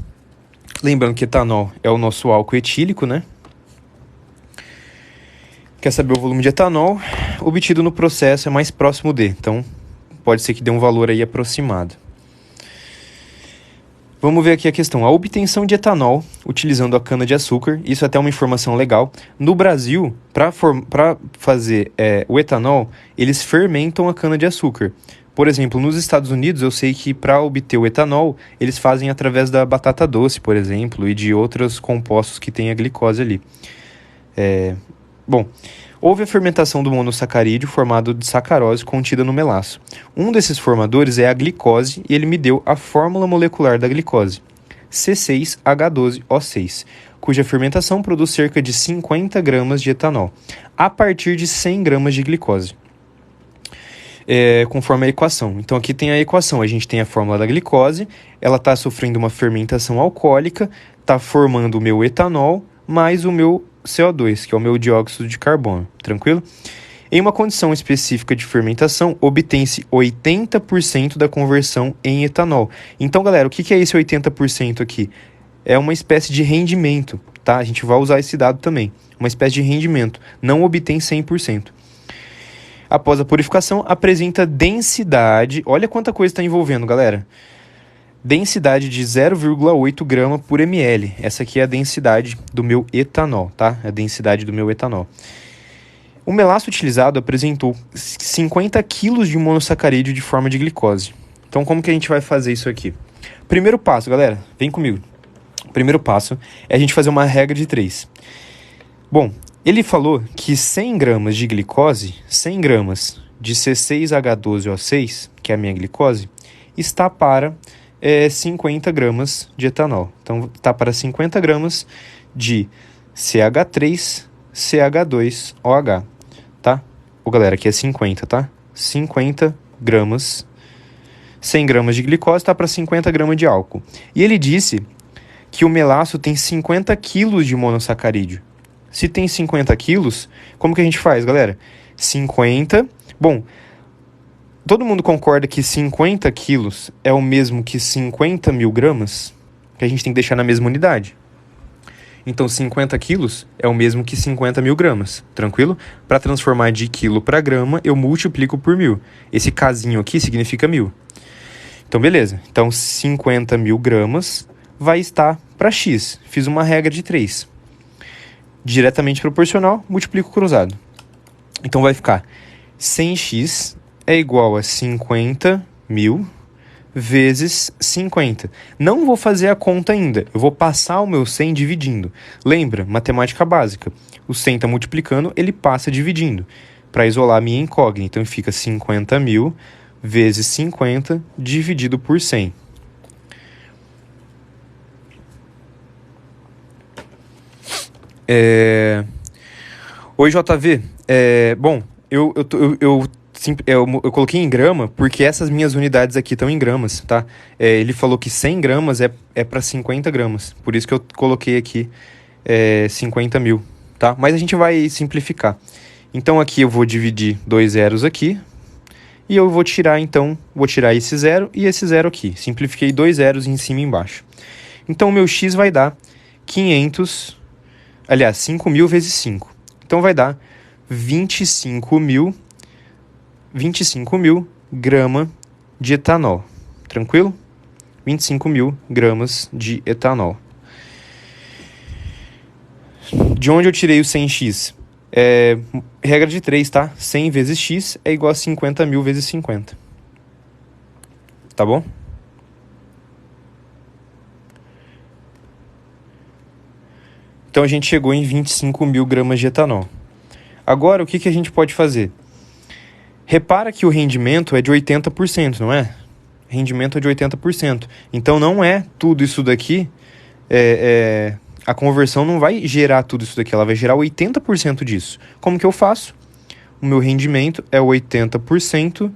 Lembrando que etanol é o nosso álcool etílico, né? Quer saber o volume de etanol obtido no processo é mais próximo de. Então, pode ser que dê um valor aí aproximado. Vamos ver aqui a questão. A obtenção de etanol utilizando a cana-de-açúcar, isso até é uma informação legal. No Brasil, para fazer o etanol, eles fermentam a cana-de-açúcar. Por exemplo, nos Estados Unidos, eu sei que para obter o etanol, eles fazem através da batata doce, por exemplo, e de outros compostos que têm a glicose ali. Bom, houve a fermentação do monossacarídeo formado de sacarose contida no melaço. Um desses formadores é a glicose e ele me deu a fórmula molecular da glicose, C6H12O6, cuja fermentação produz cerca de 50 gramas de etanol, a partir de 100 gramas de glicose. Conforme a equação. Então aqui tem a equação, a gente tem a fórmula da glicose, ela está sofrendo uma fermentação alcoólica, está formando o meu etanol mais o meu CO2, que é o meu dióxido de carbono, tranquilo? Em uma condição específica de fermentação, obtém-se 80% da conversão em etanol. Então, galera, o que é esse 80% aqui? É uma espécie de rendimento, tá? A gente vai usar esse dado também. Uma espécie de rendimento, não obtém 100%. Após a purificação, apresenta densidade, olha quanta coisa está envolvendo, galera. Densidade de 0,8 grama por ml. Essa aqui é a densidade do meu etanol, tá? A densidade do meu etanol. O melaço utilizado apresentou 50 kg de monossacarídeo de forma de glicose. Então, como que a gente vai fazer isso aqui? Primeiro passo, galera, vem comigo. O primeiro passo é a gente fazer uma regra de 3. Bom, ele falou que 100 gramas de glicose, 100 gramas de C6H12O6, que é a minha glicose, está para 50 gramas de etanol. Então, está para 50 gramas de CH3CH2OH, tá? Galera, aqui é 50, tá? 50 gramas, 100 gramas de glicose está para 50 gramas de álcool. E ele disse que o melaço tem 50 quilos de monossacarídeo. Se tem 50 quilos, como que a gente faz, galera? 50... Bom, todo mundo concorda que 50 quilos é o mesmo que 50 mil gramas? Que a gente tem que deixar na mesma unidade. Então, 50 quilos é o mesmo que 50 mil gramas, tranquilo? Para transformar de quilo para grama, eu multiplico por 1000. Esse casinho aqui significa 1000. Então, beleza. Então, 50 mil gramas vai estar para X. Fiz uma regra de 3. Diretamente proporcional, multiplico cruzado. Então, vai ficar 100x é igual a 50 mil vezes 50. Não vou fazer a conta ainda. Eu vou passar o meu 100 dividindo. Lembra, matemática básica. O 100 está multiplicando, ele passa dividindo. Para isolar a minha incógnita. Então, fica 50 mil vezes 50 dividido por 100. Oi, JV. Bom, eu coloquei em grama porque essas minhas unidades aqui estão em gramas, tá? Ele falou que 100 gramas é para 50 gramas. Por isso que eu coloquei aqui 50 mil, tá? Mas a gente vai simplificar. Então, aqui eu vou dividir 2 zeros aqui. E eu vou tirar, então, esse zero e esse zero aqui. Simplifiquei 2 zeros em cima e embaixo. Então, o meu x vai dar 5 mil vezes 5. Então, vai dar 25 mil gramas de etanol. Tranquilo? 25 mil gramas de etanol. De onde eu tirei o 100x? Regra de 3, tá? 100 vezes x é igual a 50 mil vezes 50. Tá bom? Então, a gente chegou em 25 mil gramas de etanol. Agora, o que a gente pode fazer? Repara que o rendimento é de 80%, não é? Rendimento é de 80%. Então, não é tudo isso daqui... A conversão não vai gerar tudo isso daqui, ela vai gerar 80% disso. Como que eu faço? O meu rendimento é 80%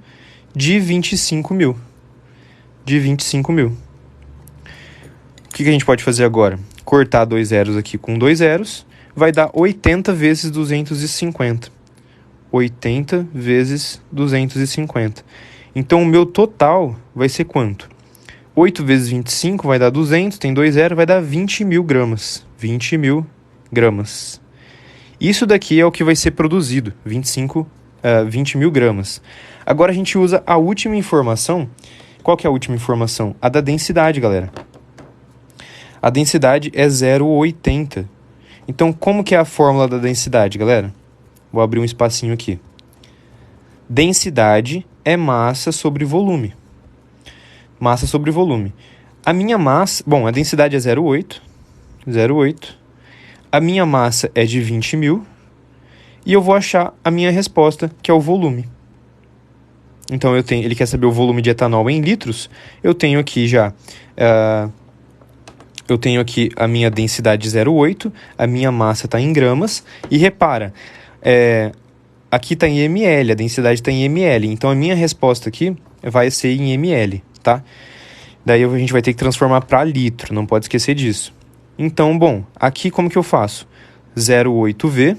de 25 mil. O que a gente pode fazer agora? Cortar 2 zeros aqui com 2 zeros, vai dar 80 vezes 250. 80 vezes 250. Então, o meu total vai ser quanto? 8 vezes 25 vai dar 200, tem 2 zeros, vai dar 20 mil gramas. 20 mil gramas. Isso daqui é o que vai ser produzido, 20 mil gramas. Agora a gente usa a última informação. Qual que é a última informação? A da densidade, galera. A densidade é 0,80. Então, como que é a fórmula da densidade, galera? Vou abrir um espacinho aqui. Densidade é massa sobre volume. Massa sobre volume. A minha massa... Bom, a densidade é 0,8. 0,8. A minha massa é de 20 mil. E eu vou achar a minha resposta, que é o volume. Então, ele quer saber o volume de etanol em litros. Eu tenho aqui já... eu tenho aqui a minha densidade de 0,8. A minha massa está em gramas. E repara... aqui está em ml, a densidade está em ml. Então, a minha resposta aqui vai ser em ml, tá? Daí a gente vai ter que transformar para litro, não pode esquecer disso. Então, bom, aqui como que eu faço? 0,8V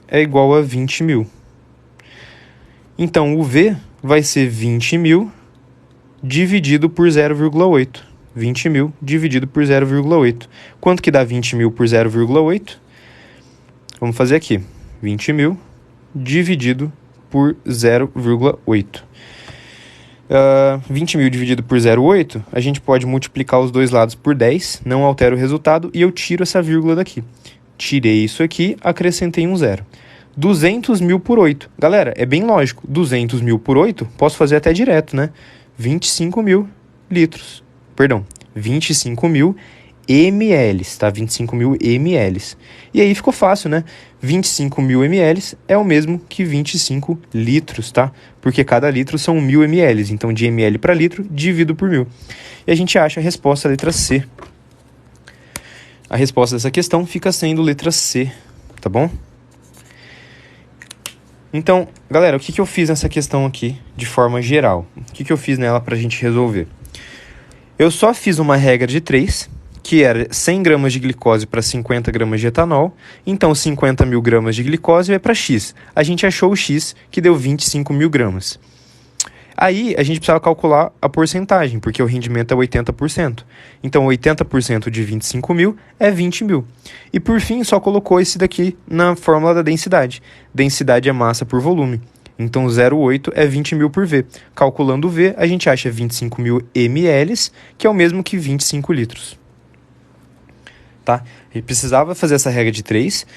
é igual a 20 mil. Então, o V vai ser 20 mil dividido por 0,8. 20 mil dividido por 0,8. Quanto que dá 20 mil por 0,8? Vamos fazer aqui. 20 mil dividido por 0,8. 20 mil dividido por 0,8, a gente pode multiplicar os dois lados por 10, não altera o resultado, e eu tiro essa vírgula daqui. Tirei isso aqui, acrescentei um zero. 200 mil por 8. Galera, é bem lógico. 200 mil por 8, posso fazer até direto, né? 25 mil litros. Perdão, 25 mil ml, tá? 25 mil ml. E aí ficou fácil, né? 25 mil ml é o mesmo que 25 litros, tá? Porque cada litro são 1000 ml. Então, de ml para litro, divido por 1000. E a gente acha a resposta, a letra C. A resposta dessa questão fica sendo letra C, tá bom? Então, galera, o que eu fiz nessa questão aqui, de forma geral? O que eu fiz nela pra gente resolver? Eu só fiz uma regra de 3, que era 100 gramas de glicose para 50 gramas de etanol. Então, 50 mil gramas de glicose vai para X. A gente achou o X, que deu 25 mil gramas. Aí, a gente precisava calcular a porcentagem, porque o rendimento é 80%. Então, 80% de 25 mil é 20 mil. E, por fim, só colocou esse daqui na fórmula da densidade. Densidade é massa por volume. Então, 0,8 é 20 mil por V. Calculando o V, a gente acha 25 mil ml, que é o mesmo que 25 litros. Tá? Ele precisava fazer essa regra de 3,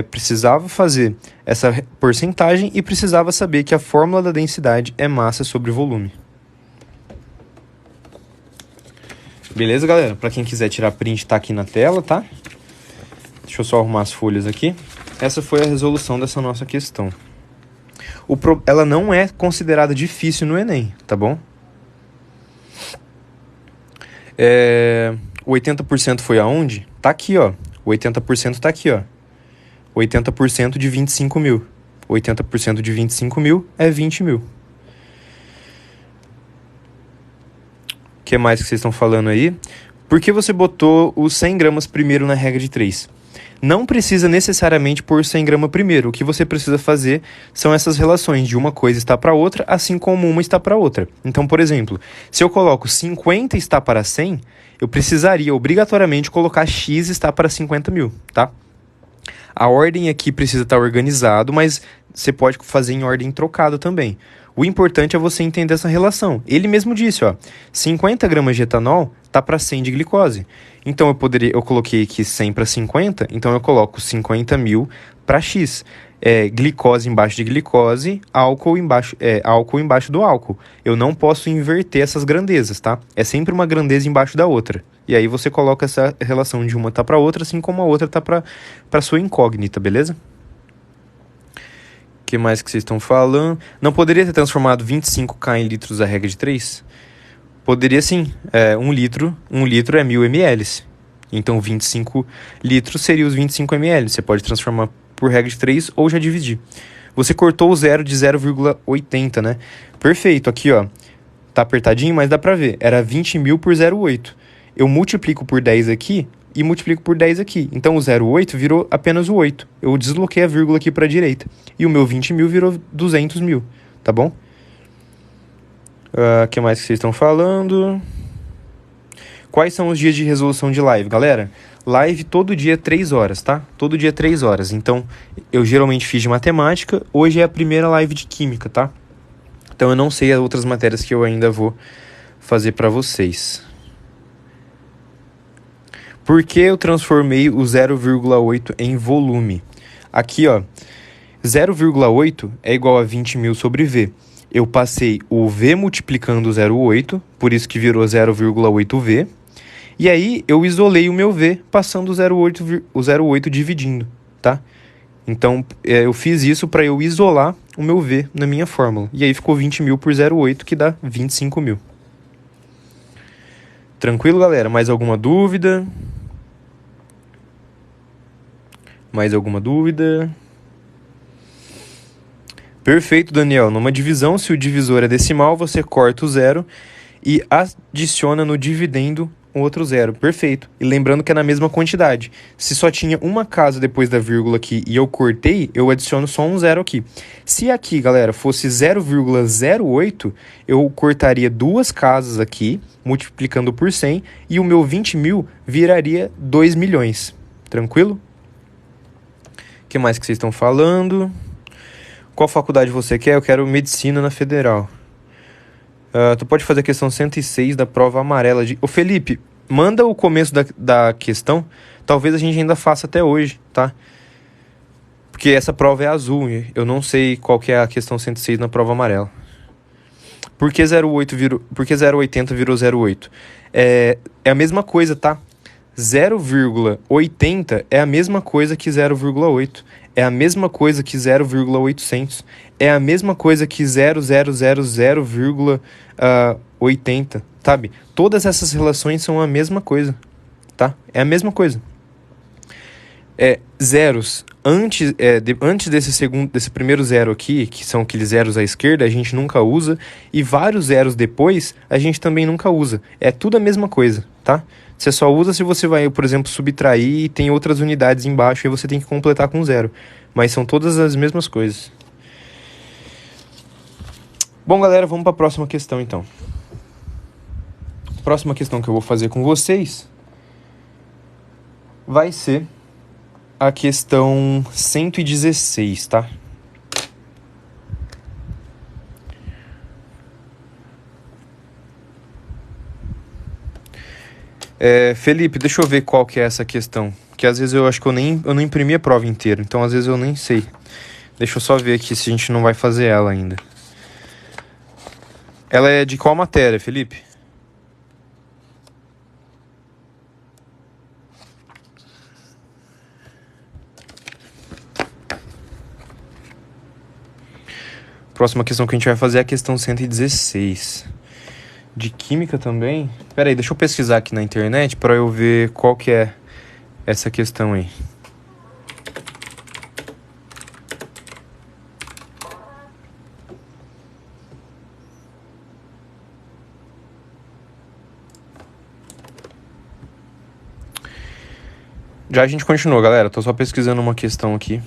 precisava fazer essa porcentagem e precisava saber que a fórmula da densidade é massa sobre volume. Beleza, galera? Para quem quiser tirar print, tá aqui na tela, tá? Deixa eu só arrumar as folhas aqui. Essa foi a resolução dessa nossa questão. Ela não é considerada difícil no Enem, tá bom? O 80% foi aonde? Tá aqui, ó. O 80% tá aqui, ó. 80% de 25 mil. 80% de 25 mil é 20 mil. O que mais que vocês estão falando aí? Por que você botou os 100 gramas primeiro na regra de 3? Não precisa necessariamente pôr 100 gramas primeiro. O que você precisa fazer são essas relações de uma coisa está para outra, assim como uma está para outra. Então, por exemplo, se eu coloco 50 está para 100, eu precisaria obrigatoriamente colocar X está para 50 mil, tá? A ordem aqui precisa estar organizado, mas você pode fazer em ordem trocada também. O importante é você entender essa relação. Ele mesmo disse, ó, 50 gramas de etanol tá para 100 de glicose. Então eu coloquei aqui 100 para 50, então eu coloco 50 mil para X. Glicose embaixo de glicose, álcool embaixo do álcool. Eu não posso inverter essas grandezas, tá? É sempre uma grandeza embaixo da outra. E aí você coloca essa relação de uma tá para outra, assim como a outra tá para sua incógnita, beleza? O que mais que vocês estão falando? Não poderia ter transformado 25K em litros a regra de 3? Poderia sim. 1 litro é 1000 ml. Então 25 litros seria os 25 ml. Você pode transformar por regra de 3 ou já dividir. Você cortou o zero de 0,80, né? Perfeito. Aqui, ó. Tá apertadinho, mas dá pra ver. Era 20 mil por 0,8. eu multiplico por 10 aqui e multiplico por 10 aqui. Então, o 0,8 virou apenas o 8. Eu desloquei a vírgula aqui para a direita. E o meu 20 mil virou 200 mil, tá bom? O que mais que vocês estão falando? Quais são os dias de resolução de live? Galera, live todo dia 3 horas, tá? Todo dia 3 horas. Então, eu geralmente fiz de matemática. Hoje é a primeira live de química, tá? Então, eu não sei as outras matérias que eu ainda vou fazer para vocês. Por que eu transformei o 0,8 em volume? Aqui, ó, 0,8 é igual a 20 mil sobre V. Eu passei o V multiplicando o 0,8, por isso que virou 0,8V. E aí, eu isolei o meu V passando o 0,8 dividindo, tá? Então, eu fiz isso para eu isolar o meu V na minha fórmula. E aí, ficou 20 mil por 0,8, que dá 25 mil. Tranquilo, galera? Mais alguma dúvida? Mais alguma dúvida? Perfeito, Daniel. Numa divisão, se o divisor é decimal, você corta o zero e adiciona no dividendo um outro zero. Perfeito. E lembrando que é na mesma quantidade. Se só tinha uma casa depois da vírgula aqui e eu cortei, eu adiciono só um zero aqui. Se aqui, galera, fosse 0,08, eu cortaria duas casas aqui, multiplicando por 100, e o meu 20 mil viraria 2 milhões. Tranquilo? O que mais que vocês estão falando? Qual faculdade você quer? Eu quero medicina na Federal. Tu pode fazer a questão 106 da prova amarela de... Ô Felipe, manda o começo da questão. Talvez a gente ainda faça até hoje, tá? Porque essa prova é azul. Eu não sei qual que é a questão 106 na prova amarela. Por que 0,80 virou 0,8? É a mesma coisa, tá? 0,80 é a mesma coisa que 0,8. É a mesma coisa que 0,800. É a mesma coisa que 0,80, sabe? Todas essas relações são a mesma coisa, tá? É a mesma coisa. Zeros antes desse primeiro zero aqui, que são aqueles zeros à esquerda, a gente nunca usa. E vários zeros depois, a gente também nunca usa. É tudo a mesma coisa, tá? Você só usa se você vai, por exemplo, subtrair e tem outras unidades embaixo e você tem que completar com zero. Mas são todas as mesmas coisas. Bom, galera, vamos para a próxima questão, então. A próxima questão que eu vou fazer com vocês vai ser a questão 116, tá? Felipe, deixa eu ver qual que é essa questão. Que às vezes eu acho que eu não imprimi a prova inteira, então às vezes eu nem sei. Deixa eu só ver aqui se a gente não vai fazer ela ainda. Ela é de qual matéria, Felipe? Próxima questão que a gente vai fazer é a questão 116. De química também? Pera aí, deixa eu pesquisar aqui na internet para eu ver qual que é essa questão aí. Já a gente continua, galera. Tô só pesquisando uma questão aqui.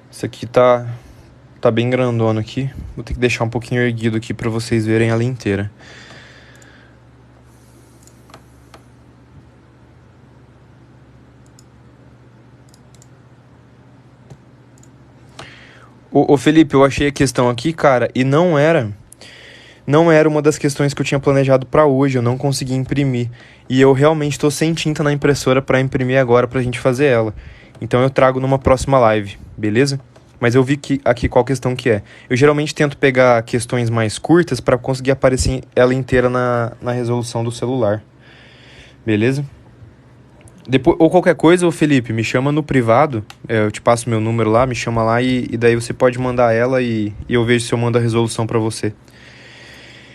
Isso aqui tá bem grandona aqui. Vou ter que deixar um pouquinho erguido aqui para vocês verem ela inteira. Ô Felipe, eu achei a questão aqui, cara, e não era uma das questões que eu tinha planejado para hoje. Eu não consegui imprimir. E eu realmente tô sem tinta na impressora para imprimir agora pra gente fazer ela. Então eu trago numa próxima live, beleza? Mas eu vi aqui qual questão que é. Eu geralmente tento pegar questões mais curtas para conseguir aparecer ela inteira na resolução do celular. Beleza? Depois, ou qualquer coisa, ô Felipe, me chama no privado, eu te passo meu número lá, me chama lá e daí você pode mandar ela e eu vejo se eu mando a resolução pra você.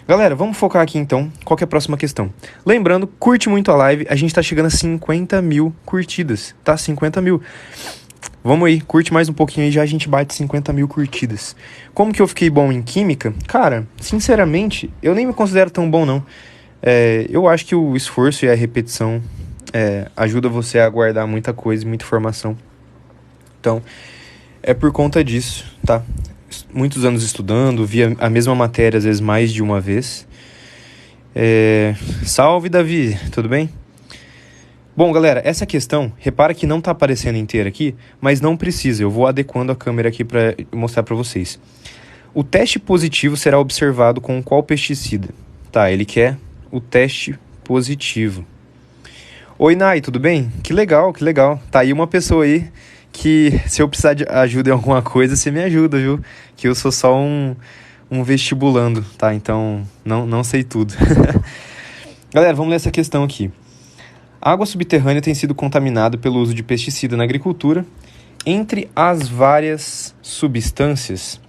Galera, vamos focar aqui então, qual que é a próxima questão? Lembrando, curte muito a live, a gente tá chegando a 50 mil curtidas, tá? 50 mil. Vamos aí, curte mais um pouquinho aí, já a gente bate 50 mil curtidas. Como que eu fiquei bom em química? Cara, sinceramente, eu nem me considero tão bom não. Eu acho que o esforço e a repetição ajuda você a guardar muita coisa, muita informação. Então, é por conta disso, tá? Muitos anos estudando, via a mesma matéria às vezes mais de uma vez. Salve, Davi, tudo bem? Bom, galera, essa questão, repara que não tá aparecendo inteira aqui, mas não precisa, eu vou adequando a câmera aqui para mostrar para vocês. O teste positivo será observado com qual pesticida? Tá, ele quer o teste positivo. Oi, Nai, tudo bem? Que legal, que legal. Tá aí uma pessoa aí que, se eu precisar de ajuda em alguma coisa, você me ajuda, viu? Que eu sou só um vestibulando, tá? Então, não sei tudo. Galera, vamos ler essa questão aqui. A água subterrânea tem sido contaminada pelo uso de pesticida na agricultura. Entre as várias substâncias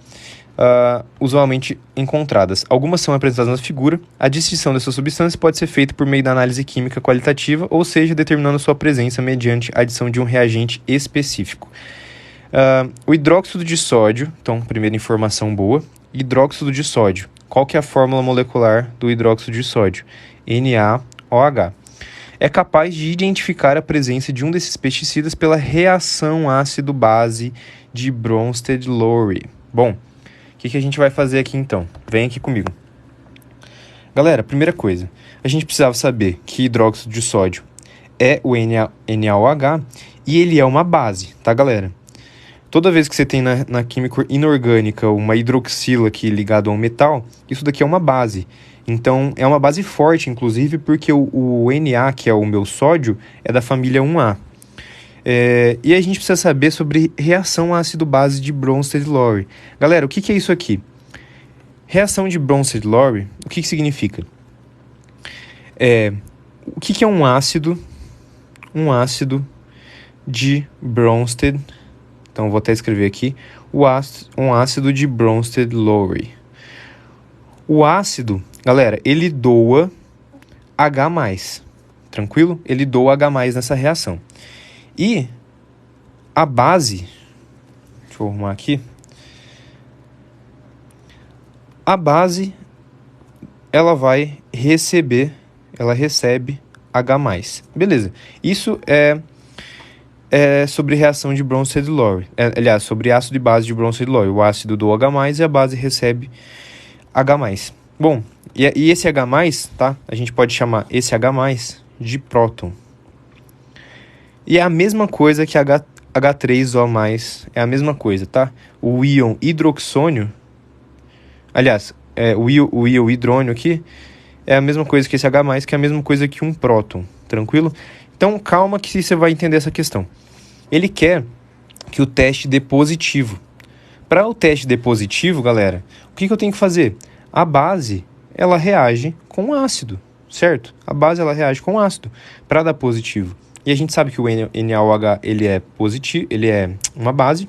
usualmente encontradas, algumas são apresentadas na figura. A distinção dessas substâncias pode ser feita por meio da análise química qualitativa, ou seja, determinando sua presença mediante a adição de um reagente específico. O hidróxido de sódio, então, primeira informação boa, hidróxido de sódio. Qual que é a fórmula molecular do hidróxido de sódio? NaOH. É capaz de identificar a presença de um desses pesticidas pela reação ácido-base de Bronsted-Lowry. Bom, o que a gente vai fazer aqui então? Vem aqui comigo. Galera, primeira coisa, a gente precisava saber que hidróxido de sódio é o NaOH e ele é uma base, tá, galera? Toda vez que você tem na química inorgânica uma hidroxila aqui ligada a um metal, isso daqui é uma base. Então, é uma base forte, inclusive, porque o Na, que é o meu sódio, é da família 1A. E a gente precisa saber sobre reação ácido-base de Bronsted-Lowry. Galera, o que é isso aqui? Reação de Bronsted-Lowry, o que significa? O que é um ácido? Um ácido de Bronsted. Então, vou até escrever aqui. Um ácido de Bronsted-Lowry. O ácido, galera, ele doa H+, tranquilo? Ele doa H+ nessa reação. E a base, deixa eu arrumar aqui. A base, ela recebe H+. Beleza. Isso é sobre reação de Bronsted-Lowry. Aliás, sobre ácido e base de Bronsted-Lowry. O ácido doa H+, e a base recebe H+. Bom, e esse H+, tá? A gente pode chamar esse H+ de próton. E é a mesma coisa que H3O+, é a mesma coisa, tá? O íon hidroxônio, aliás, o íon hidrônio aqui, é a mesma coisa que esse H+, que é a mesma coisa que um próton, tranquilo? Então, calma que você vai entender essa questão. Ele quer que o teste dê positivo. Para o teste dê positivo, galera, o que eu tenho que fazer? A base, ela reage com ácido, certo? A base, ela reage com ácido para dar positivo. E a gente sabe que o NaOH, ele é positivo, ele é uma base.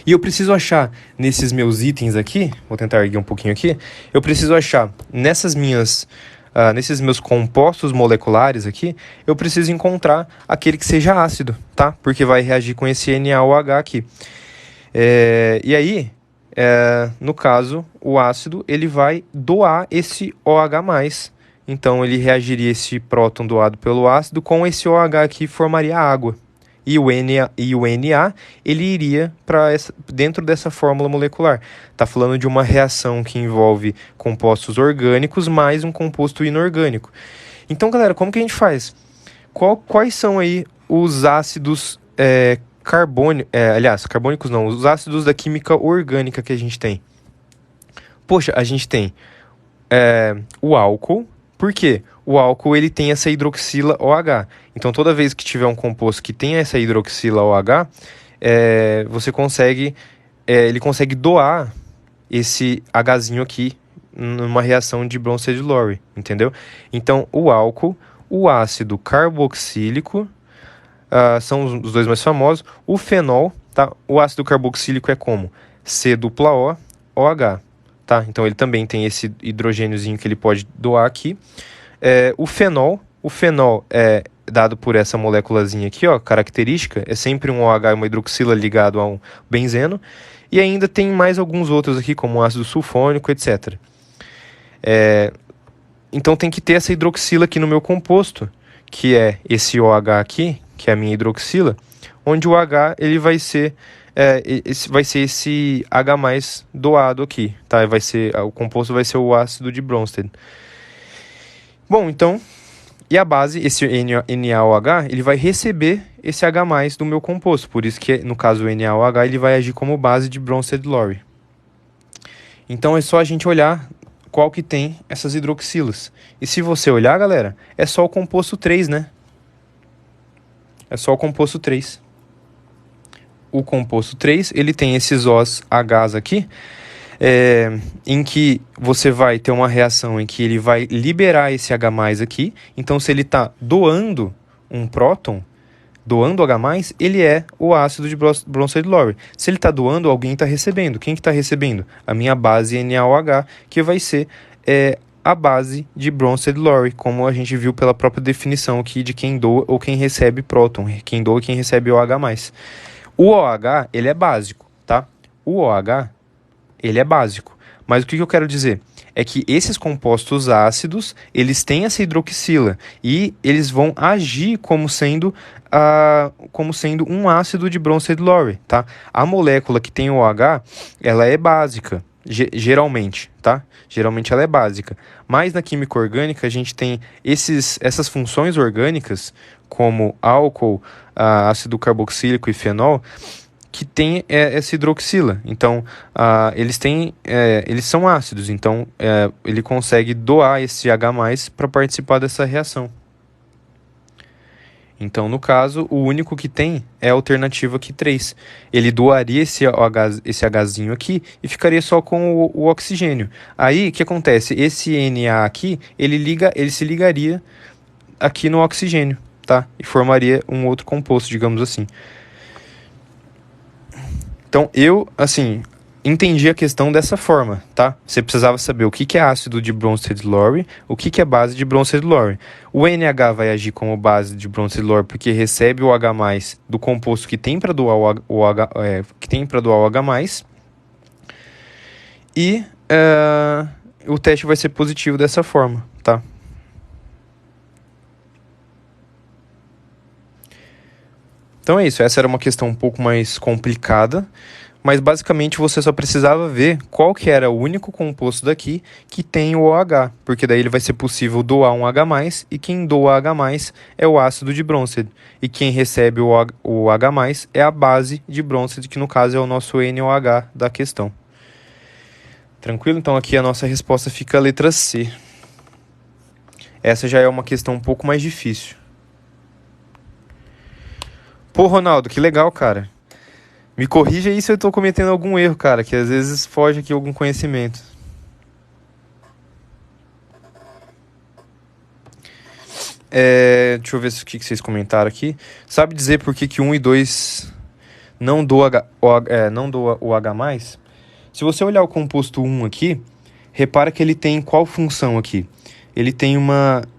E eu preciso achar nesses meus itens aqui, vou tentar erguer um pouquinho aqui, eu preciso achar nesses meus compostos moleculares aqui, eu preciso encontrar aquele que seja ácido, tá? Porque vai reagir com esse NaOH aqui. E aí, no caso, o ácido, ele vai doar esse OH+. Então, ele reagiria esse próton doado pelo ácido com esse OH aqui, formaria água. E o Na, ele iria dentro dessa fórmula molecular. Está falando de uma reação que envolve compostos orgânicos mais um composto inorgânico. Então, galera, como que a gente faz? Quais são aí os ácidos carbônicos não, os ácidos da química orgânica que a gente tem? Poxa, a gente tem o álcool. Por quê? O álcool, ele tem essa hidroxila OH. Então, toda vez que tiver um composto que tem essa hidroxila OH, ele consegue doar esse Hzinho aqui numa reação de Bronsted-Lowry, entendeu? Então, o álcool, o ácido carboxílico são os dois mais famosos. O fenol, tá? O ácido carboxílico é como? C dupla O, OH, tá? Então ele também tem esse hidrogêniozinho que ele pode doar aqui. O fenol é dado por essa moléculazinha aqui, ó, característica, é sempre um OH e uma hidroxila ligado a um benzeno. E ainda tem mais alguns outros aqui, como o ácido sulfônico, etc. Então tem que ter essa hidroxila aqui no meu composto, que é esse OH aqui, que é a minha hidroxila, onde o H ele vai ser esse H+ doado aqui, tá? O composto vai ser o ácido de Bronsted. Bom, então, e a base, esse NaOH, ele vai receber esse H+ do meu composto, por isso que, no caso, o NaOH, ele vai agir como base de Bronsted-Lowry. Então, é só a gente olhar qual que tem essas hidroxilas. E se você olhar, galera, é só o composto 3, né? É só o composto 3. O composto 3, ele tem esses Os Hs aqui, em que você vai ter uma reação em que ele vai liberar esse H+ aqui. Então, se ele está doando um próton, doando H+, ele é o ácido de Bronsted-Lowry. Se ele está doando, alguém está recebendo. Quem que está recebendo? A minha base NaOH, que vai ser a base de Bronsted-Lowry, como a gente viu pela própria definição aqui de quem doa ou quem recebe próton. Quem doa e quem recebe OH+. O OH, ele é básico, tá? O OH, ele é básico. Mas o que eu quero dizer? É que esses compostos ácidos, eles têm essa hidroxila e eles vão agir como sendo um ácido de Bronsted-Lowry, tá? A molécula que tem o OH, ela é básica, geralmente, tá? Geralmente ela é básica. Mas na química orgânica, a gente tem essas funções orgânicas, como álcool, ácido carboxílico e fenol, que tem essa hidroxila. Então, eles são ácidos, então ele consegue doar esse H+ para participar dessa reação. Então, no caso, o único que tem é a alternativa aqui 3. Ele doaria esse Hzinho aqui e ficaria só com o oxigênio. Aí, o que acontece? Esse Na aqui, ele se ligaria aqui no oxigênio, tá? E formaria um outro composto, digamos assim. Então, eu, entendi a questão dessa forma, tá? Você precisava saber o que é ácido de Bronsted-Lowry, o que é base de Bronsted-Lowry. O NH vai agir como base de Bronsted-Lowry porque recebe o H+ do composto que tem para doar o H+. E o teste vai ser positivo dessa forma, tá? Então é isso, essa era uma questão um pouco mais complicada, mas basicamente você só precisava ver qual que era o único composto daqui que tem o OH, porque daí ele vai ser possível doar um H+, e quem doa H+ é o ácido de Bronsted, e quem recebe o H+ é a base de Bronsted, que no caso é o nosso NOH da questão. Tranquilo? Então aqui a nossa resposta fica a letra C. Essa já é uma questão um pouco mais difícil. Pô, Ronaldo, que legal, cara. Me corrija aí se eu tô cometendo algum erro, cara, que às vezes foge aqui algum conhecimento. Deixa eu ver o que vocês comentaram aqui. Sabe dizer por que 1 e 2 não doa o H+? Se você olhar o composto 1 aqui, repara que ele tem qual função aqui? Ele tem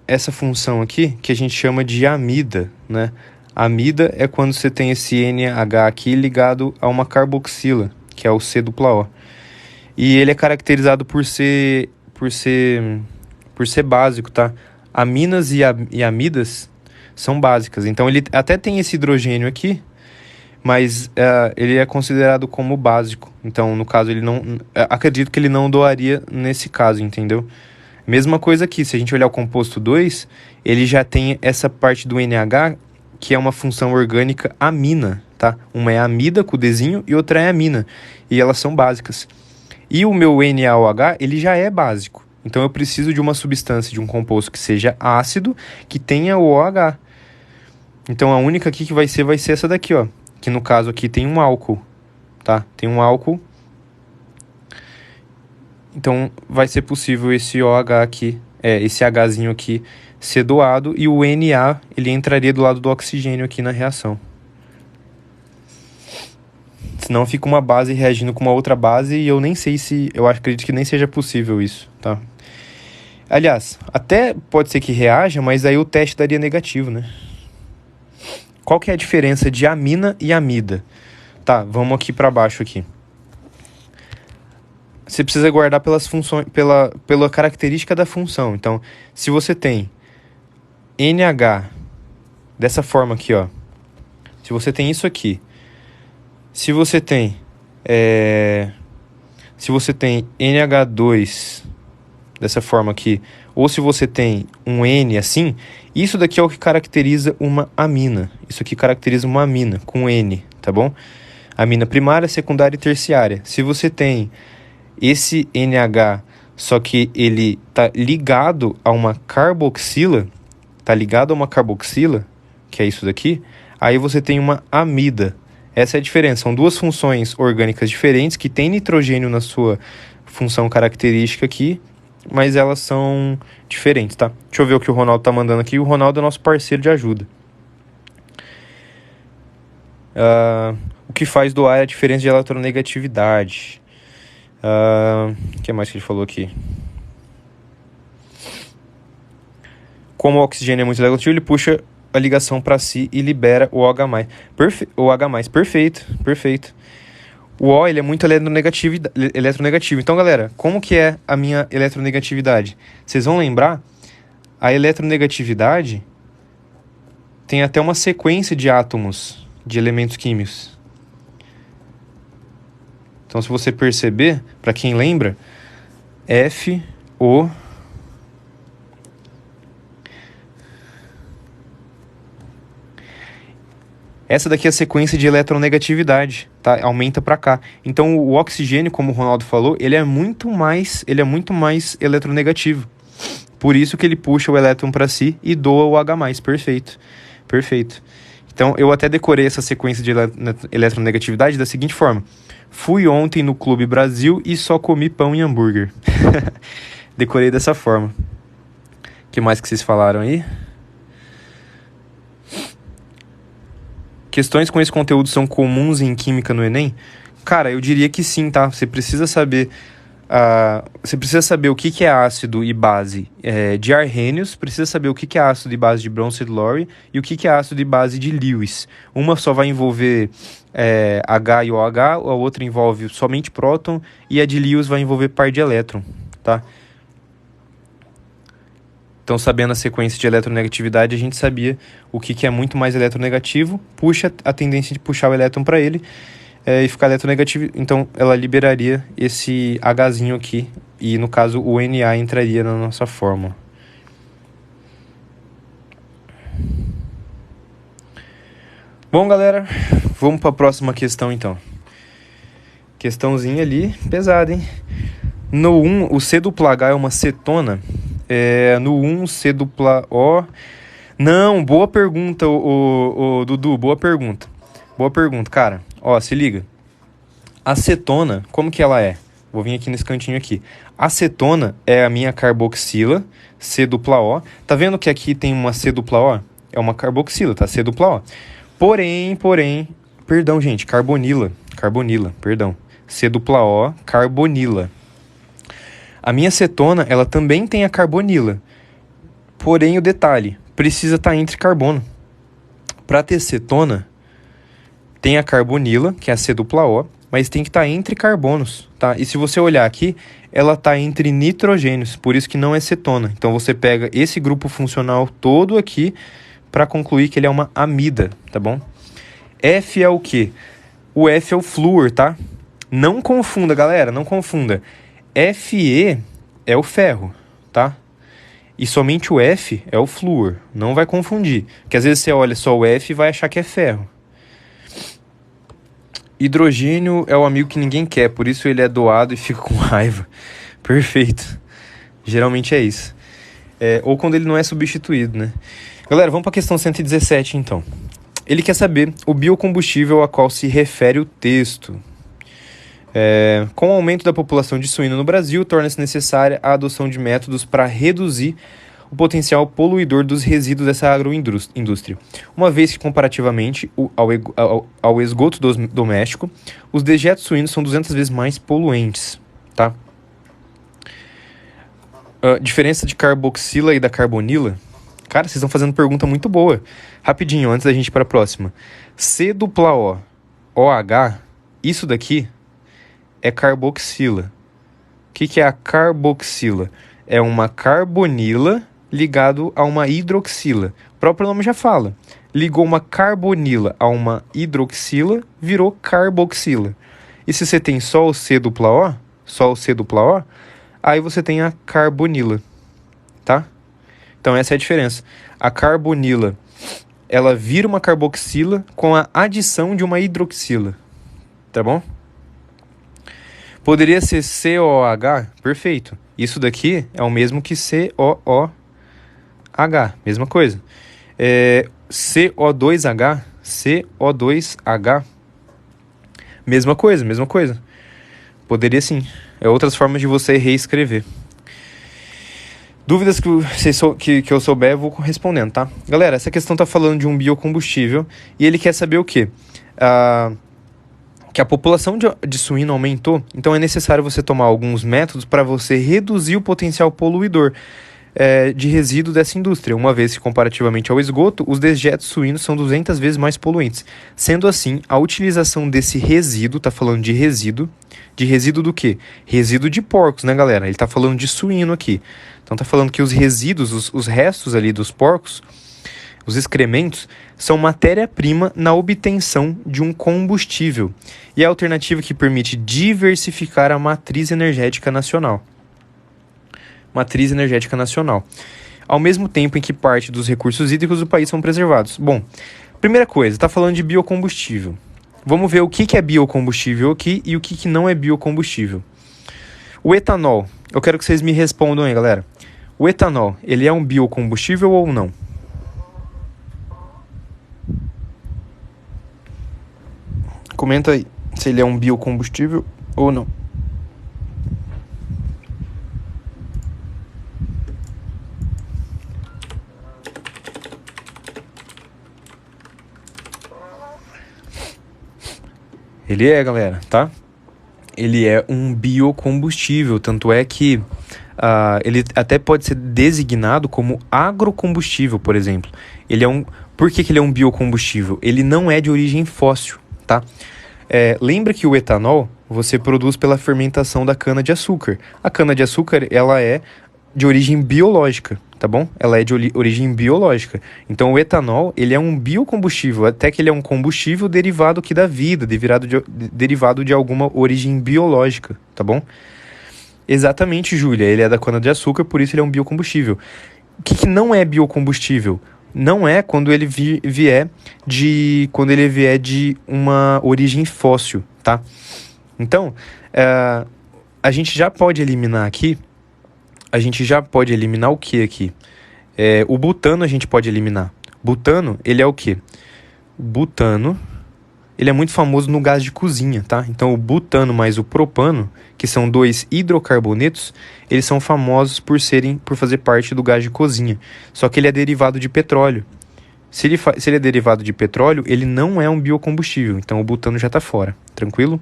essa função aqui que a gente chama de amida, né? Amida é quando você tem esse NH aqui ligado a uma carboxila, que é o C dupla O. E ele é caracterizado por ser básico, tá? Aminas e amidas são básicas. Então ele até tem esse hidrogênio aqui, mas ele é considerado como básico. Então, no caso, ele não... acredito que ele não doaria nesse caso, entendeu? Mesma coisa aqui, se a gente olhar o composto 2, ele já tem essa parte do NH, que é uma função orgânica amina, tá? Uma é amida com o Dzinho e outra é amina. E elas são básicas. E o meu NaOH, ele já é básico. Então eu preciso de uma substância, de um composto que seja ácido, que tenha o OH. Então a única aqui que vai ser essa daqui, ó. Que no caso aqui tem um álcool, tá? Tem um álcool. Então vai ser possível esse OH aqui, esse Hzinho aqui, ser doado e o Na ele entraria do lado do oxigênio aqui na reação. Senão fica uma base reagindo com uma outra base e eu nem sei se... Eu acredito que nem seja possível isso, tá? Aliás, até pode ser que reaja, mas aí o teste daria negativo, né? Qual que é a diferença de amina e amida? Tá, vamos aqui para baixo aqui. Você precisa guardar pelas funções, pela característica da função. Então, se você tem NH dessa forma aqui, ó. Se você tem isso aqui. Se você tem NH2 dessa forma aqui, ou se você tem um N assim, isso daqui é o que caracteriza uma amina. Isso aqui caracteriza uma amina com N, tá bom? Amina primária, secundária e terciária. Se você tem esse NH, só que ele tá ligado a uma carboxila, que é isso daqui, aí você tem uma amida. Essa é a diferença. São duas funções orgânicas diferentes que têm nitrogênio na sua função característica aqui, mas elas são diferentes, tá? Deixa eu ver o que o Ronaldo tá mandando aqui. O Ronaldo é nosso parceiro de ajuda. O que faz doar é a diferença de eletronegatividade. O que mais que ele falou aqui? Como o oxigênio é muito negativo, ele puxa a ligação para si e libera o OH+. Perfeito. O O ele é muito eletronegativo. Então, galera, como que é a minha eletronegatividade? Vocês vão lembrar, a eletronegatividade tem até uma sequência de átomos, de elementos químicos. Então, se você perceber, para quem lembra, FO... Essa daqui é a sequência de eletronegatividade, tá? Aumenta para cá. Então, o oxigênio, como o Ronaldo falou, ele é muito mais eletronegativo. Por isso que ele puxa o elétron para si e doa o H+. Perfeito. Então, eu até decorei essa sequência de eletronegatividade da seguinte forma. Fui ontem no Clube Brasil e só comi pão e hambúrguer. Decorei dessa forma. O que mais que vocês falaram aí? Questões com esse conteúdo são comuns em química no Enem? Cara, eu diria que sim, tá? Você precisa saber o que é ácido e base de Arrhenius, precisa saber o que é ácido e base de Bronsted-Lowry e o que é ácido e base de Lewis. Uma só vai envolver H e OH, a outra envolve somente próton e a de Lewis vai envolver par de elétron, tá? Então, sabendo a sequência de eletronegatividade, a gente sabia o que é muito mais eletronegativo, puxa a tendência de puxar o elétron para ele e ficar eletronegativo. Então, ela liberaria esse Hzinho aqui e, no caso, o Na entraria na nossa fórmula. Bom, galera, vamos para a próxima questão, então. Questãozinha ali, pesada, hein? No 1, o C-H é uma cetona... no 1, C dupla O... Não, boa pergunta, o Dudu, boa pergunta, cara. Ó, se liga. Acetona, como que ela é? Vou vir aqui nesse cantinho aqui. Acetona é a minha carboxila, C dupla O. Tá vendo que aqui tem uma C dupla O? É uma carboxila, tá? C dupla O. Porém, perdão, gente, carbonila, perdão. C dupla O, carbonila. A minha cetona, ela também tem a carbonila. Porém, o detalhe, precisa estar entre carbono. Para ter cetona, tem a carbonila, que é a C-O, mas tem que estar entre carbonos, tá? E se você olhar aqui, ela está entre nitrogênios, por isso que não é cetona. Então, você pega esse grupo funcional todo aqui para concluir que ele é uma amida, tá bom? F é o quê? O F é o flúor, tá? Não confunda, galera, não confunda. Fe é o ferro, tá? E somente o F é o flúor. Não vai confundir. Porque às vezes você olha só o F e vai achar que é ferro. Hidrogênio é o amigo que ninguém quer, por isso ele é doado e fica com raiva. Perfeito. Geralmente é isso. Ou quando ele não é substituído, né? Galera, vamos para a questão 117, então. Ele quer saber o biocombustível a qual se refere o texto. Com o aumento da população de suíno no Brasil, torna-se necessária a adoção de métodos para reduzir o potencial poluidor dos resíduos dessa agroindústria, uma vez que, comparativamente ao esgoto doméstico, os dejetos suínos são 200 vezes mais poluentes, tá? Diferença de carboxila e da carbonila. Cara, vocês estão fazendo pergunta muito boa. Rapidinho, antes da gente ir para a próxima. C-O, OH, isso daqui é carboxila. O que é a carboxila? É uma carbonila ligado a uma hidroxila. O próprio nome já fala. Ligou uma carbonila a uma hidroxila, virou carboxila. E se você tem só o C-O, aí você tem a carbonila, tá? Então essa é a diferença. A carbonila, ela vira uma carboxila com a adição de uma hidroxila, tá bom? Poderia ser COOH, perfeito. Isso daqui é o mesmo que COOH, mesma coisa. CO2H, mesma coisa. Poderia sim. É outras formas de você reescrever. Dúvidas que eu souber, eu vou respondendo, tá? Galera, essa questão tá falando de um biocombustível e ele quer saber o quê? Que a população de suíno aumentou, então é necessário você tomar alguns métodos para você reduzir o potencial poluidor de resíduo dessa indústria, uma vez que, comparativamente ao esgoto, os dejetos suínos são 200 vezes mais poluentes. Sendo assim, a utilização desse resíduo, tá falando de resíduo do quê? Resíduo de porcos, né, galera? Ele tá falando de suíno aqui. Então tá falando que os resíduos, os restos ali dos porcos, os excrementos, são matéria-prima na obtenção de um combustível e é a alternativa que permite diversificar a matriz energética nacional. Ao mesmo tempo em que parte dos recursos hídricos do país são preservados. Bom, primeira coisa, está falando de biocombustível. Vamos ver o que é biocombustível aqui e o que não é biocombustível. O etanol, eu quero que vocês me respondam aí, galera. O etanol, ele é um biocombustível ou não? Comenta aí se ele é um biocombustível ou não. Ele é, galera, tá? Ele é um biocombustível, tanto é que ele até pode ser designado como agrocombustível, por exemplo. Por que ele é um biocombustível? Ele não é de origem fóssil, tá? Lembra que o etanol você produz pela fermentação da cana-de-açúcar. A cana-de-açúcar, ela é de origem biológica, tá bom? Ela é de origem biológica. Então, o etanol, ele é um biocombustível, até que ele é um combustível derivado aqui da vida, derivado de alguma origem biológica, tá bom? Exatamente, Júlia, ele é da cana-de-açúcar, por isso ele é um biocombustível. O que não é biocombustível? Não é quando ele vier de uma origem fóssil, tá? Então, a gente já pode eliminar aqui. A gente já pode eliminar o que aqui? O butano a gente pode eliminar. Butano, ele é o quê? Butano, ele é muito famoso no gás de cozinha, tá? Então, o butano mais o propano, que são dois hidrocarbonetos, eles são famosos por fazer parte do gás de cozinha. Só que ele é derivado de petróleo. Se ele é derivado de petróleo, ele não é um biocombustível. Então, o butano já está fora. Tranquilo?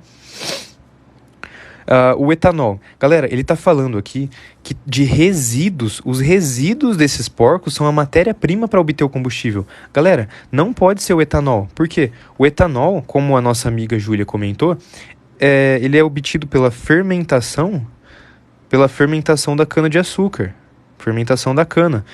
O etanol. Galera, ele está falando aqui que de resíduos, os resíduos desses porcos são a matéria-prima para obter o combustível. Galera, não pode ser o etanol. Por quê? O etanol, como a nossa amiga Júlia comentou, ele é obtido pela fermentação da cana-de-açúcar. Fermentação da cana.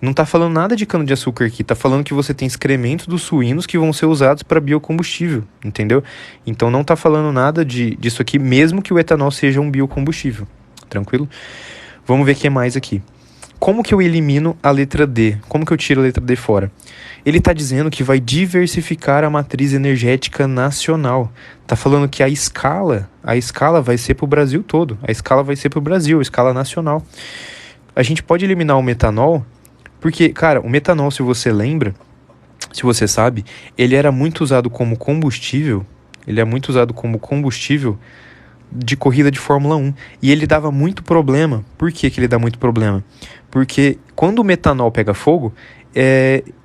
Não está falando nada de cana-de-açúcar aqui, está falando que você tem excrementos dos suínos que vão ser usados para biocombustível, entendeu? Então não está falando nada disso aqui, mesmo que o etanol seja um biocombustível, tranquilo? Vamos ver o que mais aqui. Como que eu elimino a letra D? Como que eu tiro a letra D fora? Ele está dizendo que vai diversificar a matriz energética nacional. Está falando que a escala vai ser para o Brasil todo, a escala vai ser para o Brasil, a escala nacional. A gente pode eliminar o metanol, porque, cara, o metanol, se você lembra, se você sabe, ele era muito usado como combustível, de corrida de Fórmula 1. E ele dava muito problema. Por que ele dá muito problema? Porque Quando o metanol pega fogo,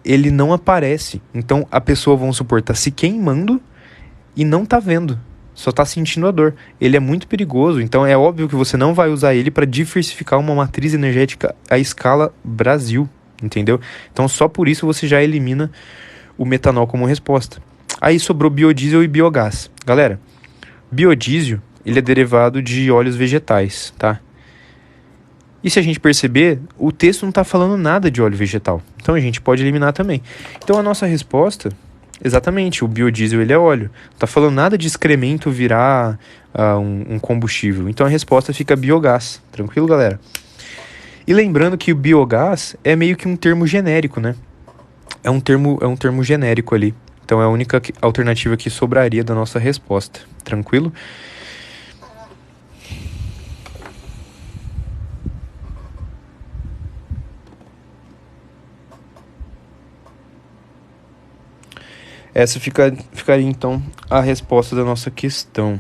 ele não aparece. Então a pessoa, vamos supor, tá se queimando e não tá vendo, só tá sentindo a dor. Ele é muito perigoso, então é óbvio que você não vai usar ele para diversificar uma matriz energética à escala Brasil, entendeu? Então só por isso você já elimina o metanol como resposta. Aí sobrou biodiesel e biogás. Galera, biodiesel, ele é derivado de óleos vegetais, tá? E se a gente perceber, o texto não está falando nada de óleo vegetal. Então a gente pode eliminar também. Então a nossa resposta, exatamente, o biodiesel ele é óleo. Não está falando nada de excremento virar um combustível. Então a resposta fica biogás. Tranquilo, galera? E lembrando que o biogás é meio que um termo genérico, né? É um termo genérico ali. Então é a única alternativa que sobraria da nossa resposta. Tranquilo? Essa ficaria, então, a resposta da nossa questão.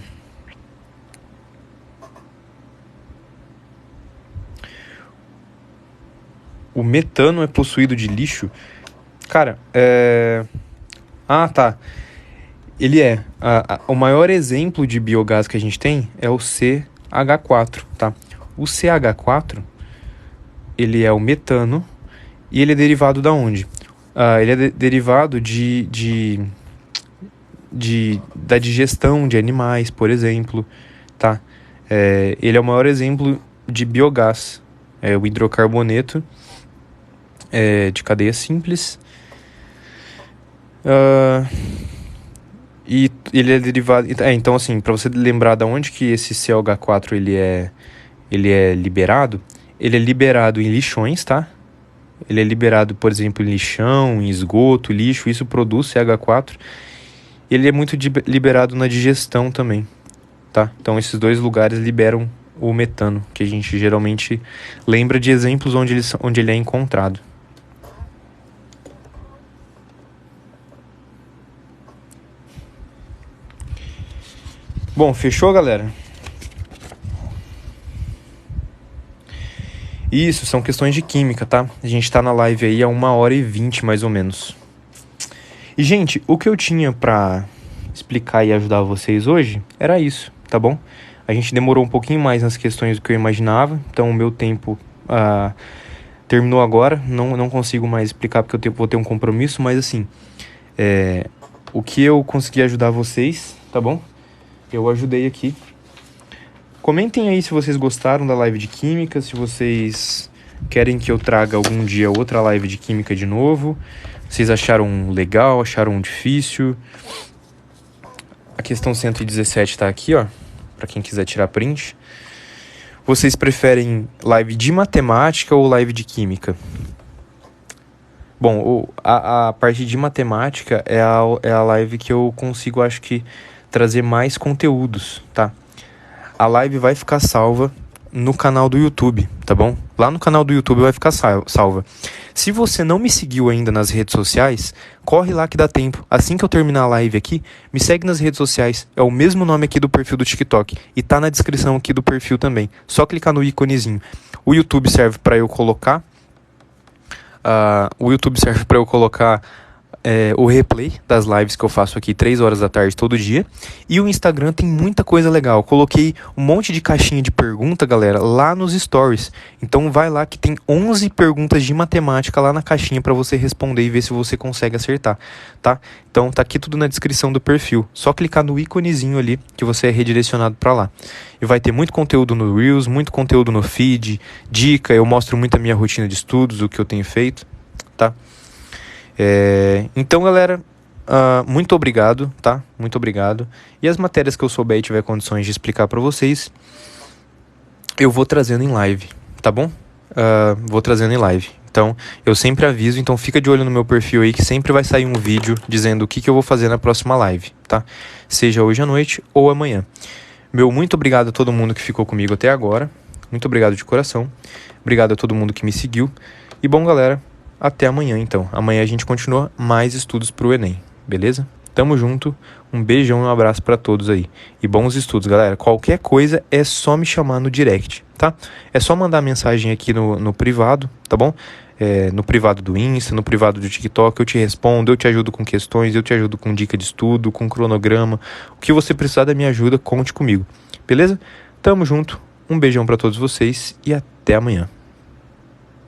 O metano é possuído de lixo? Cara, Ah, tá. Ele o maior exemplo de biogás que a gente tem é o CH4, tá? O CH4, ele é o metano e ele é derivado da onde? Ele é derivado da digestão de animais, por exemplo, tá? Ele é o maior exemplo de biogás. É o hidrocarboneto de cadeia simples. E ele é derivado... então, assim, para você lembrar de onde que esse CH4 ele é liberado, ele é liberado em lixões, tá? Ele é liberado, por exemplo, em lixão, em esgoto, lixo, isso produz CH4. Ele é muito liberado na digestão também, tá? Então esses dois lugares liberam o metano, que a gente geralmente lembra de exemplos onde ele é encontrado. Bom, fechou, galera? Isso, são questões de química, tá? A gente tá na live aí há 1h20, mais ou menos. E, gente, o que eu tinha pra explicar e ajudar vocês hoje era isso, tá bom? A gente demorou um pouquinho mais nas questões do que eu imaginava, então o meu tempo terminou agora. Não consigo mais explicar porque vou ter um compromisso, mas assim, o que eu consegui ajudar vocês, tá bom? Eu ajudei aqui. Comentem aí se vocês gostaram da live de química, se vocês querem que eu traga algum dia outra live de química de novo. Vocês acharam legal, acharam difícil? A questão 117 tá aqui, ó, para quem quiser tirar print. Vocês preferem live de matemática ou live de química? Bom, a parte de matemática é a live que eu consigo, acho que, trazer mais conteúdos, tá? A live vai ficar salva no canal do YouTube, tá bom? Lá no canal do YouTube vai ficar salva. Se você não me seguiu ainda nas redes sociais, corre lá que dá tempo. Assim que eu terminar a live aqui, me segue nas redes sociais. É o mesmo nome aqui do perfil do TikTok. E tá na descrição aqui do perfil também. Só clicar no íconezinho. O YouTube serve para eu colocar... o replay das lives que eu faço aqui 3 horas da tarde todo dia. E o Instagram tem muita coisa legal. Coloquei um monte de caixinha de pergunta, galera, lá nos stories. Então vai lá que tem 11 perguntas de matemática lá na caixinha para você responder e ver se você consegue acertar, tá? Então tá aqui tudo na descrição do perfil. Só clicar no íconezinho ali que você é redirecionado para lá. E vai ter muito conteúdo no Reels, muito conteúdo no feed, dica, eu mostro muito a minha rotina de estudos, o que eu tenho feito, tá? Então, galera, muito obrigado, tá? Muito obrigado. E as matérias que eu souber e tiver condições de explicar para vocês, eu vou trazendo em live, tá bom? Vou trazendo em live. Então, eu sempre aviso, então fica de olho no meu perfil aí que sempre vai sair um vídeo dizendo o que eu vou fazer na próxima live, tá? Seja hoje à noite ou amanhã. Meu muito obrigado a todo mundo que ficou comigo até agora. Muito obrigado de coração. Obrigado a todo mundo que me seguiu. E bom, galera, até amanhã, então. Amanhã a gente continua mais estudos pro Enem, beleza? Tamo junto, um beijão e um abraço pra todos aí. E bons estudos, galera. Qualquer coisa é só me chamar no direct, tá? É só mandar mensagem aqui no privado, tá bom? no privado do Insta, no privado do TikTok, eu te respondo, eu te ajudo com questões, eu te ajudo com dica de estudo, com cronograma. O que você precisar da minha ajuda, conte comigo. Beleza? Tamo junto, um beijão pra todos vocês e até amanhã.